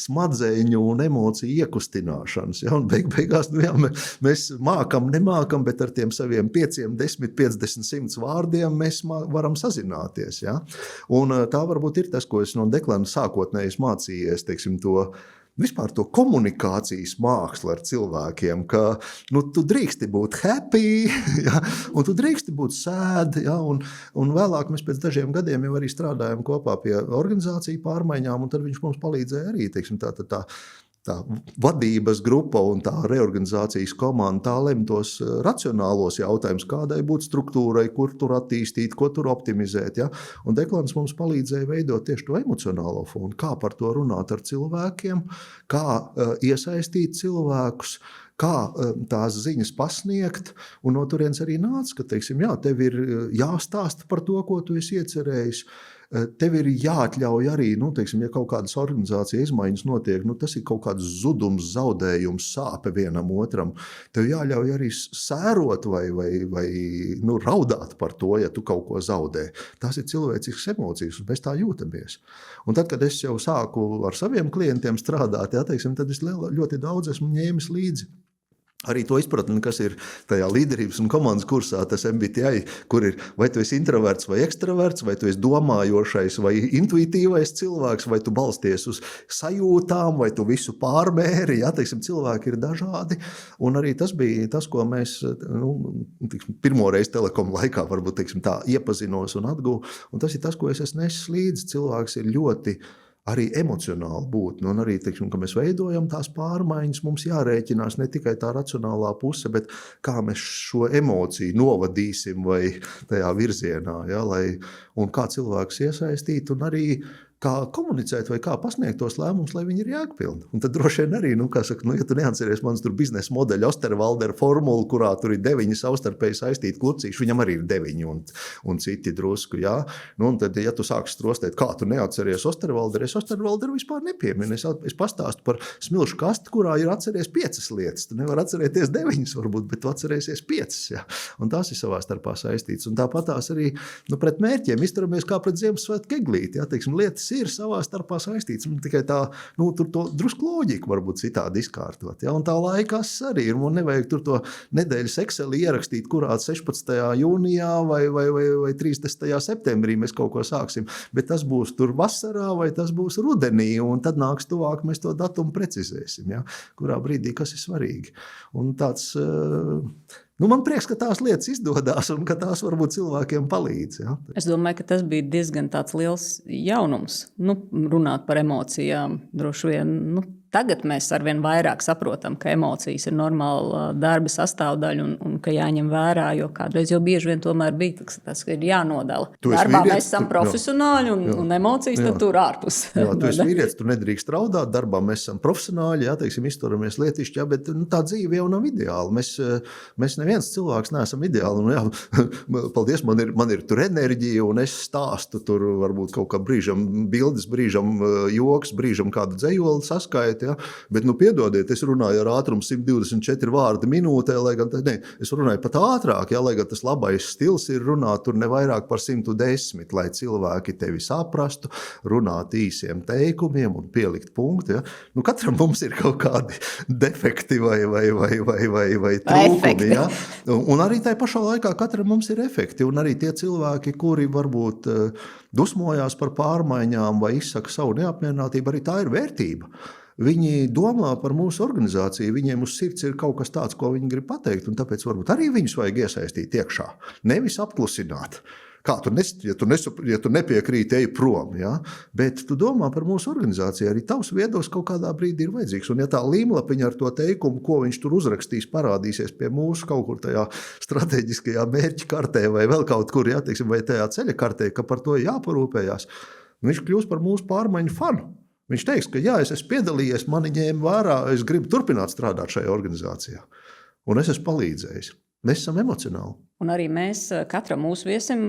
smadzeņu un emociju iekustināšanas. Ja? Un beigās, mēs nemākam, bet ar tiem saviem 5, 10, 50, 100 vārdiem mēs varam sazināties. Ja? Un tā varbūt ir tas, ko es no Deklana sākotnēji mācījies, vispār to komunikācijas mākslu ar cilvēkiem, ka tu drīksti būt happy, ja, un tu drīksti būt sad, ja, un vēlāk mēs pēc dažiem gadiem jau arī strādājam kopā pie organizāciju pārmaiņām, un tad viņš mums palīdzēja arī, tā vadības grupa un tā reorganizācijas komanda tā lem tos racionālos jautājumus, kādai būt struktūrai, kur tur attīstīt, ko tur optimizēt. Ja? Un Deklans mums palīdzēja veidot tieši to emocionālo fonu, kā par to runāt ar cilvēkiem, kā iesaistīt cilvēkus, kā tās ziņas pasniegt, un no turienes arī nāca, ka, tev ir jāstāsta par to, ko tu esi iecerējis. Tev ir jāatļauj arī, ja kaut kādas organizācijas izmaiņas notiek, tas ir kaut kāds zudums, zaudējums, sāpe vienam otram. Tev jāļauj arī sērot vai raudāt par to, ja tu kaut ko zaudē. Tas ir cilvēcisks emocijas, un mēs tā jūtamies. Un tad, kad es jau sāku ar saviem klientiem strādāt, tad es ļoti daudz esmu ņēmis līdzi. Arī to izpratni, kas ir tajā līderības un komandas kursā, tas MBTI, kur ir, vai tu esi introverts vai ekstraverts, vai tu esi domājošais vai intuitīvais cilvēks, vai tu balsties uz sajūtām, vai tu visu pārmēri, ja, cilvēki ir dažādi. Un arī tas bija tas, ko mēs pirmoreiz Telekom laikā varbūt tā iepazinos un atguvu. Un tas ir tas, ko es esmu nesis līdzi. Cilvēks ir ļoti arī emocionāli būt. Un arī, ka mēs veidojam tās pārmaiņas, mums jārēķinās ne tikai tā racionālā puse, bet kā mēs šo emociju novadīsim vai tajā virzienā, ja, un kā cilvēks iesaistīt, un arī kā komunicēt vai kā pasniegt tos lēmumus, lai viņi ir jēgpilni. Un tad droši vien arī, ja tu neatceries manas biznesa modeļa Osterwalder formulu, kurā tur ir 9 savstarpēji saistīti klucīši, viņam arī ir 9 un citi drusku, jā. Un tad, ja tu sāksi strostēt, kā tu neatceries Osterwalder, es Osterwalderu vispār nepieminu. Es pastāstu par smilšu kasti, kurā ir atceries 5 lietas. Tu nevar atcerēties 9 varbūt, bet tu atcerēsies 5, jā. Un tās ir savā starpā saistītas. Un tāpat tās arī, pret mērķiem izturamies kā pret Ziemassvētku eglīti, jā. Lietas ir savā starpā saistīts. Tikai tā, tur to drusku loģiku varbūt citādi izkārtot. Ja? Un tā laikas arī ir. Man nevajag tur to nedēļas Excel ierakstīt, kurā 16. jūnijā vai 30. septembrī mēs kaut ko sāksim. Bet tas būs tur vasarā vai tas būs rudenī, un tad nāks tuvāk, mēs to datumu precizēsim. Ja? Kurā brīdī, kas ir svarīgi. Un tāds... man prieks, ka tās lietas izdodas un ka tās varbūt cilvēkiem palīdz. Ja? Es domāju, ka tas bija diezgan tāds liels jaunums. Runāt par emocijām droši vien. Tagad mēs arvien vairāk saprotam, ka emocijas ir normāla darba sastāvdaļa un ka jāņem vērā, jo kādreiz jau bieži vien tomēr bija tas, ka ir jānodala. Darbā mēs esam profesionāļi un emocijas tad tur ārpus. Jā, tu esi vīrietis, tu nedrīkst raudāt, darbā mēs esam profesionāļi, jā, teiksim, izturamies lietišķi, jā, bet tā dzīve jau nav ideāla. Mēs neviens cilvēks neesam ideāli. Un, jā, paldies, man ir tur enerģija un es stāstu tur varbūt kaut kā brīžam bildes, brīžam joks, brīžam kādu dzejoli saskaiti. Ja? Bet, piedodiet, es runāju ar ātrumu 124 vārdi minūtē, lai gan es runāju pat ātrāk, ja? Lai gan tas labais stils ir runāt tur ne vairāk par 110, lai cilvēki tevi saprastu, runāt īsiem teikumiem un pielikt punktu. Ja? Katram mums ir kaut kādi defekti vai trūkumi. Ja? Un arī tajā pašā laikā katram mums ir efekti, un arī tie cilvēki, kuri varbūt dusmojās par pārmaiņām vai izsaka savu neapmierinātību, arī tā ir vērtība. Viņi domā par mūsu organizāciju, viņiem uz sirds ir kaut kas tāds, ko viņi grib pateikt, un tāpēc varbūt arī viņus vajag iesaistīt iekšā, nevis apklusināt. Kā ja tu nepiekrīti, ej prom, ja? Bet tu domā par mūsu organizāciju, arī tavs viedoklis kaut kādā brīdī ir vajadzīgs. Un ja tā līmlapiņa ar to teikumu, ko viņš tur uzrakstīs, parādīsies pie mūsu kaut kur tajā strateģiskajā mērķa kartē vai vēl kaut kur, ja, teiksim, vai tajā ceļa kartē, ka par to jāparūpējās, viņš kļūs par mūsu pārmaiņu fanu. Viņš teiks, ka jā, es esmu piedalījies, mani ņēma vērā, es gribu turpināt strādāt šajā organizācijā. Un es esmu palīdzējis. Mēs esam emocionāli. Un arī mēs katram mūsu viesim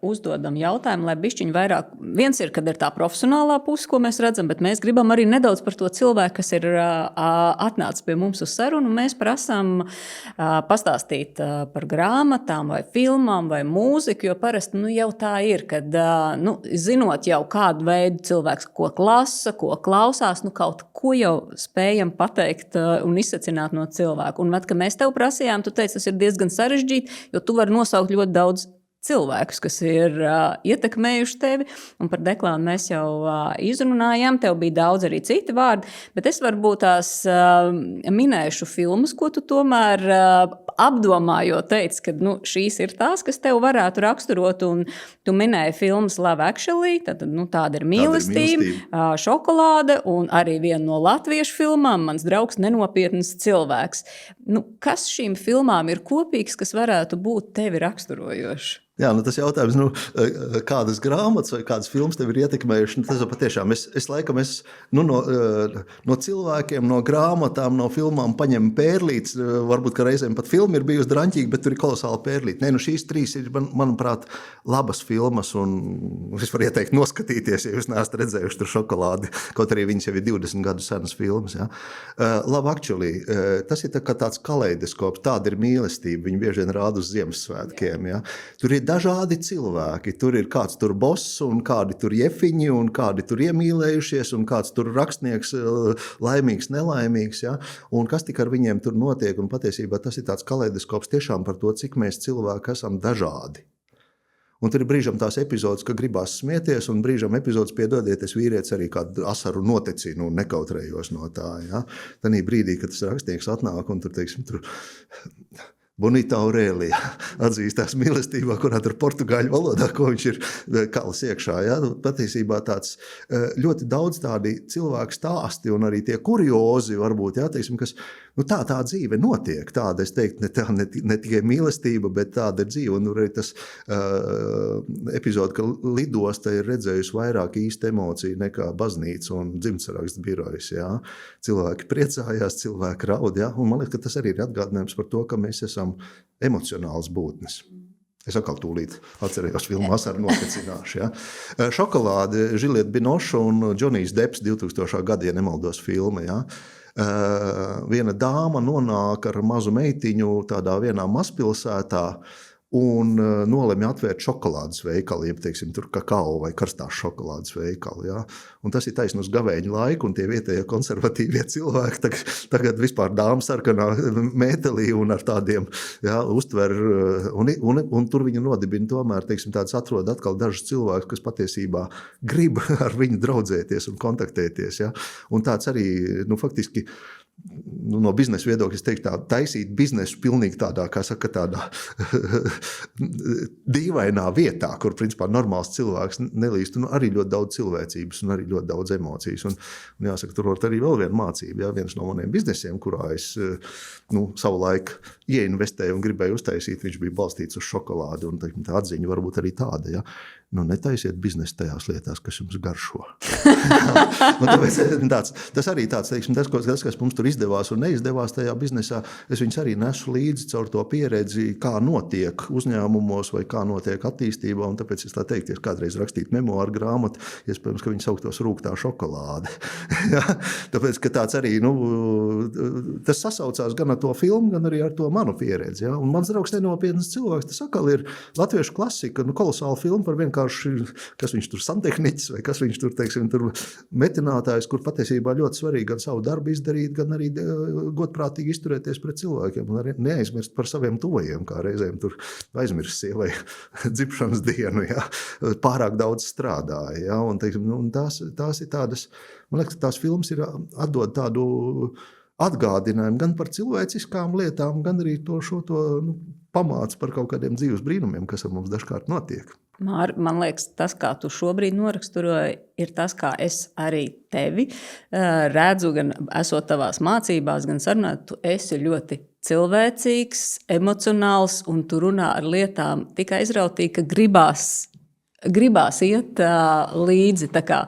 uzdodam jautājumu, lai bišķiņ vairāk. Viens ir, kad ir tā profesionālā puse, ko mēs redzam, bet mēs gribam arī nedaudz par to cilvēku, kas ir atnācis pie mums uz sarunu. Mēs prasām pastāstīt par grāmatām vai filmām vai mūziku, jo parasti jau tā ir, kad zinot jau kādu veidu cilvēks, ko klasa, ko klausās, kaut ko jau spējam pateikt un izsacināt no cilvēku. Un, kad mēs tev prasījām, tu teici, tas ir diezgan sarežģīti, jo tu vari nosaukt ļoti daudz cilvēkus, kas ir ietekmējuši tevi, un par Deklānu mēs jau izrunājām, tev bija daudz arī citi vārdi, bet es varbūt tās minēšu filmas, ko tu tomēr apdomājot teici, ka šīs ir tās, kas tev varētu raksturot, un tu minēji filmas Love Actually, tāda ir mīlestība, Šokolāde, un arī viena no latviešu filmām, Mans draugs nenopietns cilvēks. Kas šīm filmām ir kopīgs, kas varētu būt tevi raksturojoši? Jā, tas jautājums, kādas grāmatas vai kādas filmas tev ir ietekmējuši, tas patiešām, es laikam no cilvēkiem, no grāmatām, no filmām paņemu pērlītes, varbūt, ka reizēm pat filma ir bijusi draņķīga, bet tur ir kolosāla pērlīte. Šīs trīs ir, manuprāt, labas filmas, un es varu ieteikt noskatīties, ja jūs neesat redzējuši tur Šokolādi, kaut arī viņas jau ir 20 gadu senas filmas. Ja. Love Actually, tas ir tāds kaleidoskops, tāda ir mīlestība, viņi bieži vien rāda uz Ziemassvētkiem. Ja. Tur ir dažādi cilvēki. Tur ir kāds tur boss, un kādi tur jefiņi, un kādi tur iemīlējušies, un kāds tur rakstnieks laimīgs, nelaimīgs. Ja? Un kas tik ar viņiem tur notiek, un patiesībā tas ir tāds kaleidoskops tiešām par to, cik mēs cilvēki esam dažādi. Un tur ir brīžam tās epizodes, ka gribās smieties, un brīžam epizodes, piedodiet, es vīrietis arī kādu asaru notecinu un nekautrējos no tā. Ja? Tanī brīdī, kad tas rakstnieks atnāk, un tur, teiksim, tur Bonita Aurēlija atzīstās mīlestībā, kurā tur portugāļu valodā, ko viņš ir kalis iekšā. Ja? Patiesībā tāds ļoti daudz tādi cilvēku stāsti un arī tie kuriozi varbūt, ja? Teiksim, kas tā dzīve notiek. Tāda, es teiktu, ne tikai mīlestība, bet tāda ir dzīve. Un arī tas epizode, ka lidosta ir redzējusi vairāk īsta emociju nekā baznīca un dzimtsraksts birojas. Ja? Cilvēki priecājās, cilvēki raud. Ja? Un man liekas, ka tas arī ir atgādinājums par to, ka mēs esam emocionāls būtnes. Es atkal tūlīt atcerējos filmu Asaru notecināšu. Ja? Šokolāde, Žilieta Binoša un Džonijs Depps 2000. Gada, ja nemaldos filma. Ja? Viena dāma nonāk ar mazu meitiņu tādā vienā mazpilsētā, un nolemj atvērt šokolādes veikalu, jeb, teiksim, tur kakao vai karstās šokolādes veikalu. Ja? Un tas ir taisn uz gavēņu laiku, un tie vietējie konservatīvie cilvēki tagad vispār dāmas sarkanā mētelī un ar tādiem uztver, un tur viņi nodibina tomēr, teiksim, tāds atrod atkal dažus cilvēkus, kas patiesībā grib ar viņu draudzēties un kontaktēties. Ja? Un tāds arī, faktiski, no biznesa viedokļa, es teiktu, taisīt biznesu pilnīgi tādā, kā saka, tādā dīvainā vietā, kur, principā, normāls cilvēks nelīst, un arī ļoti daudz cilvēcības, un arī ļoti daudz emocijas. Un jāsaka, tur var arī vēl viena mācība, viens no maniem biznesiem, kurā es savu laiku ieinvestēju un gribēju uztaisīt, viņš bija balstīts uz šokolādi, un tā atziņa varbūt arī tāda, ja. Netaisiet biznesu tajās lietās, kas jums garšo. Tas arī tāds, teiksim, tas, kas mums tur izdevās un neizdevās tajā biznesā, es viņus arī nesu līdzi caur to pieredzi, kā notiek uzņēmumos vai kā notiek attīstībā, un tāpēc es tā teiktu, ja kādreiz rakstīt memoāru grāmatu, iespējams, ka viņi sauktos rūgtā šokolāde. Ja? Tāpēc, ka tāds arī, tas sasaucās gan ar to filmu, gan arī ar to manu pieredzi. Ja? Un mans draugs nenopietnas cilvēks, tas atkal ir latviešu klasika, kolosāla filma par vienkārši, kas viņš tur santehniķis vai kas viņš tur, teiksim, tur metinātājs, kur patiesībā ļoti svarīgi gan savu darbu izdarīt, gan arī godprātīgi izturēties pret cilvēkiem un arī neaizmirst par saviem tuvajiem, kā reizēm tur aizmirst sievai dzimšanas dienu, ja, pārāk daudz strādāja, ja, un, teiksim, un tās ir tādas, man liekas, tās filmas ir atdod tādu atgādinājumu gan par cilvēciskām lietām, gan arī šo pamāca par kaut kādiem dzīves brīnumiem, kas ar mums dažkārt notiek. Māri, man liekas, tas, kā tu šobrīd noraksturoji, ir tas, kā es arī tevi redzu, gan esot tavās mācībās, gan sarunā, tu esi ļoti cilvēcīgs, emocionāls, un tu runā ar lietām tik aizrautīgi, ka gribās iet līdzi. Tā kā,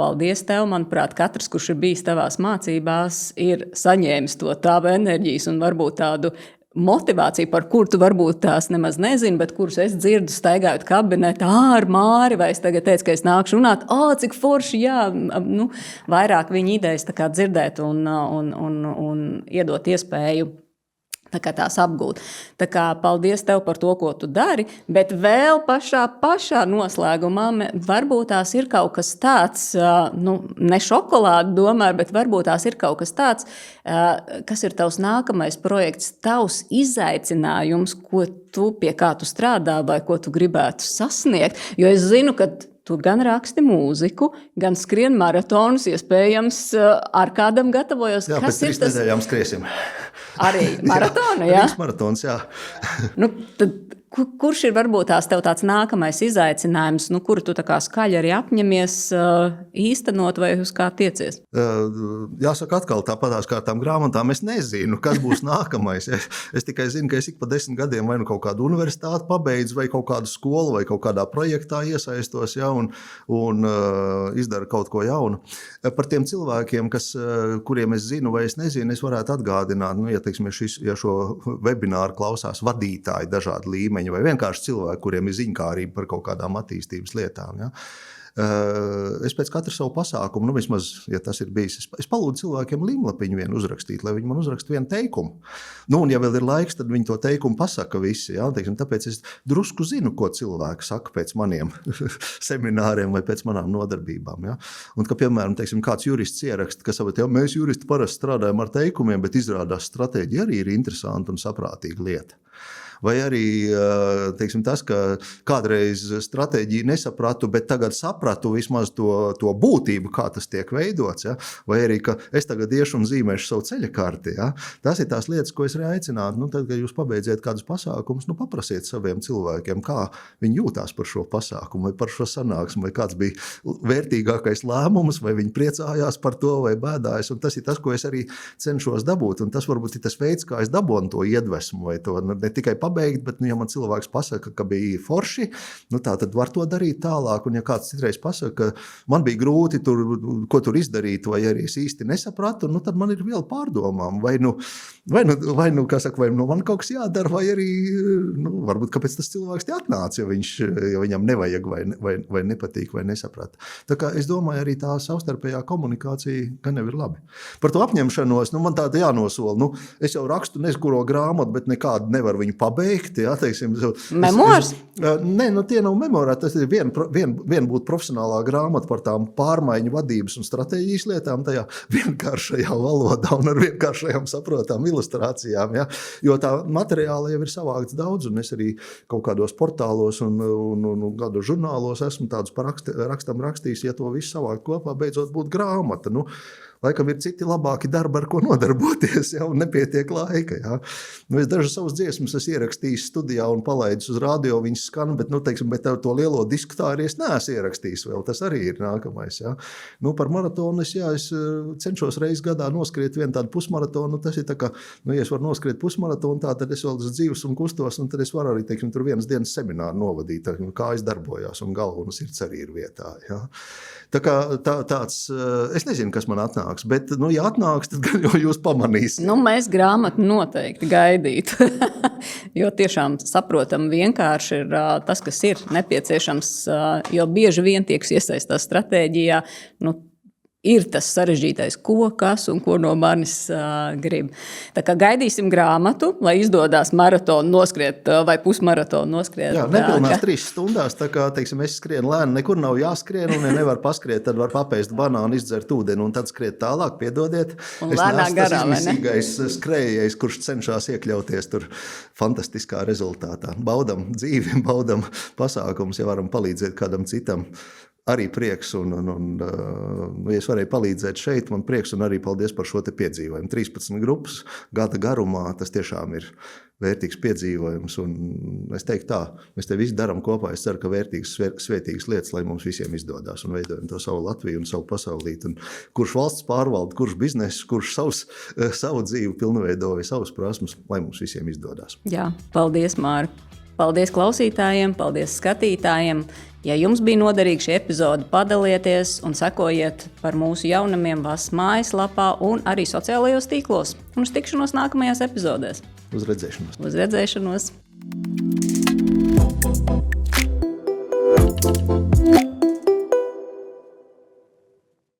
paldies tev, manuprāt, katrs, kurš ir bijis tavās mācībās, ir saņēmis to tavu enerģijas un varbūt tādu motivāciju, par kuru tu varbūt tās nemaz nezini, bet kurus es dzirdu staigājot kabinetā ar Māri, vai es tagad teicu, ka es nākšu runāt, cik forši, jā, vairāk viņa idejas tā kā dzirdēt un iedot iespēju tā kā tās apgūt. Tā kā paldies tev par to, ko tu dari, bet vēl pašā noslēgumā varbūt tās ir kaut kas tāds, ne šokolādi domāju, bet varbūt tās ir kaut kas tāds, kas ir tavs nākamais projekts, tavs izaicinājums, pie kā tu strādā vai ko tu gribētu sasniegt, jo es zinu, ka tu gan raksti mūziku, gan skrien maratonus, iespējams, ar kādam gatavojos. Jā, pēc 3 nedēļām skriesim. Arī maratona, jā? Maratons, jā. Tad, kurš ir varbūt tev tāds nākamais izaicinājums, kuru tu tā kā skaļi arī apņemies īstenot vai uz kā tiecies? Jāsaka atkal tāpatās kā ar tām grāmatām, es nezinu, kas būs nākamais. Es tikai zinu, ka es ik pa 10 gadiem vai kaut kādu universitāti pabeidzu, vai kaut kādu skolu, vai kaut kādā projektā iesaistos, ja, un izdaru kaut ko jaunu. Par tiem cilvēkiem, kuriem es zinu vai es nezinu, es varētu atgādināt, ja šo webināru klausās vadītāji dažādi līmeņi, vai vienkārši cilvēki, kuriem ir ziņkārība par kaut kādām attīstības lietām. Ja? Es pēc katra savu pasākumu, vismaz, ja tas ir bijis, es palūdzu cilvēkiem līmlapiņu vienu uzrakstīt, lai viņi man uzraksta vienu teikumu. Un ja vēl ir laiks, tad viņi to teikumu pasaka visi. Ja? Tāpēc es drusku zinu, ko cilvēki saka pēc maniem semināriem vai pēc manām nodarbībām. Ja? Un, ka, piemēram, kāds jurists ieraksta, ka mēs juristi parasti strādājam ar teikumiem, bet izrādās stratēģija arī ir interesanta un saprātīga lieta. Vai arī tas, ka kādreiz stratēģiju nesapratu, bet tagad sapratu vismaz to būtību, kā tas tiek veidots. Ja? Vai arī, ka es tagad iešu un zīmēšu savu ceļa karti. Ja? Tas ir tās lietas, ko es arī aicinātu. Tad, kad jūs pabeidziet kādus pasākumus, paprasiet saviem cilvēkiem, kā viņi jūtās par šo pasākumu vai par šo sanāksmu, vai kāds bija vērtīgākais lēmums, vai viņi priecājās par to vai bēdājas. Un tas ir tas, ko es arī cenšos dabūt. Un tas varbūt ir tas veids, kā es dabonu to iedvesmu vai to ne tikai pabeigt, bet, ja man cilvēks pasaka, ka bija forši, tā tad var to darīt tālāk, un ja kāds citreiz pasaka, ka man bija grūti ko tur izdarīt, vai arī es īsti nesapratu, tad man ir vēl pārdomām, vai man kaut kas jādara, vai arī, varbūt, kāpēc tas cilvēks te atnāca, ja viņam nevajag, vai nepatīk, vai nesaprata. Tā kā es domāju, arī tā savstarpējā komunikācija gan jau ir labi. Par to apņemšanos, man tāda jānosola, es jau rakstu nezinu, kuro grāmatu, bet nekādu nevaru viņu pabeigt, pabeigti. Jā, teiksim, Memoārs? Nē, tie nav memoāri. Tas ir viena būtu profesionālā grāmata par tām pārmaiņu vadības un stratēģijas lietām tajā vienkāršajā valodā un ar vienkāršajām saprotām ilustrācijām. Ja? Jo tā materiāla jau ir savākts daudz, un es arī kaut kādos portālos un kādos žurnālos esmu tādus par rakstam rakstījis, ja to visu savākt kopā, beidzot būtu grāmata. Laikam ir citi labāki darbi, ar ko nodarboties, ja, un nepietiek laika. Ja. Es dažas savas dziesmas esmu ierakstījis studijā un palaidis uz radio, viņas skan, bet to lielo disku tā arī es neesmu ierakstījis vēl. Tas arī ir nākamais. Ja. Par maratonu es cenšos reizes gadā noskriet vienu tādu pusmaratonu. Tas ir tā kā, ja es varu noskriet pusmaratonu, tad es vēl dzīvs un kustos, un tad es varu arī, tur vienas dienas semināru novadīt, kā es darbojos, un galva un sirds arī ir vietā. Ja. Tā kā tāds, es nezinu, kas man atnāks, bet, ja atnāks, tad gan jau jūs pamanīsiet. Mēs grāmatu noteikti gaidītu, jo tiešām saprotam vienkārši ir tas, kas ir nepieciešams, jo bieži vien tiek iesaistās stratēģijā, ir tas sarežģītais, ko, kas un ko no manis grib. Tā kā gaidīsim grāmatu, lai izdodas maratonu noskriet vai pusmaratonu noskriet. Jā, nepilnās 3 stundās, tā kā, teiksim, es skrienu lēni, nekur nav jāskrien, un ja nevar paskriet, tad var papēst banānu, izdzert ūdeni un tad skriet tālāk, piedodiet. Un lēnāk garā, vai ne? Es izmisīgais skrējējs, kurš cenšās iekļauties tur fantastiskā rezultātā. Baudam dzīvi, baudam pasākums, ja varam palīdzēt kādam citam. Arī prieks, un ja es varēju palīdzēt šeit, man prieks, un arī paldies par šo te piedzīvojumu. 13 grupas gada garumā, tas tiešām ir vērtīgs piedzīvojums, un es teiktu tā, mēs te visi daram kopā, es ceru, ka vērtīgas, svētīgas lietas, lai mums visiem izdodas, un veidojam to savu Latviju un savu pasaulīti, un kurš valsts pārvalda, kurš bizness, kurš savu dzīvi pilnveido vai savas prasmes, lai mums visiem izdodas. Jā, paldies, Māri. Paldies klausītājiem, paldies skatītājiem. Ja jums bija noderīga šī epizode, padalieties un sekojiet par mūsu jaunumiem VAS mājaslapā un arī sociālajos tīklos. Un uz tikšanos nākamajās epizodēs. Uz redzēšanos. Uz redzēšanos.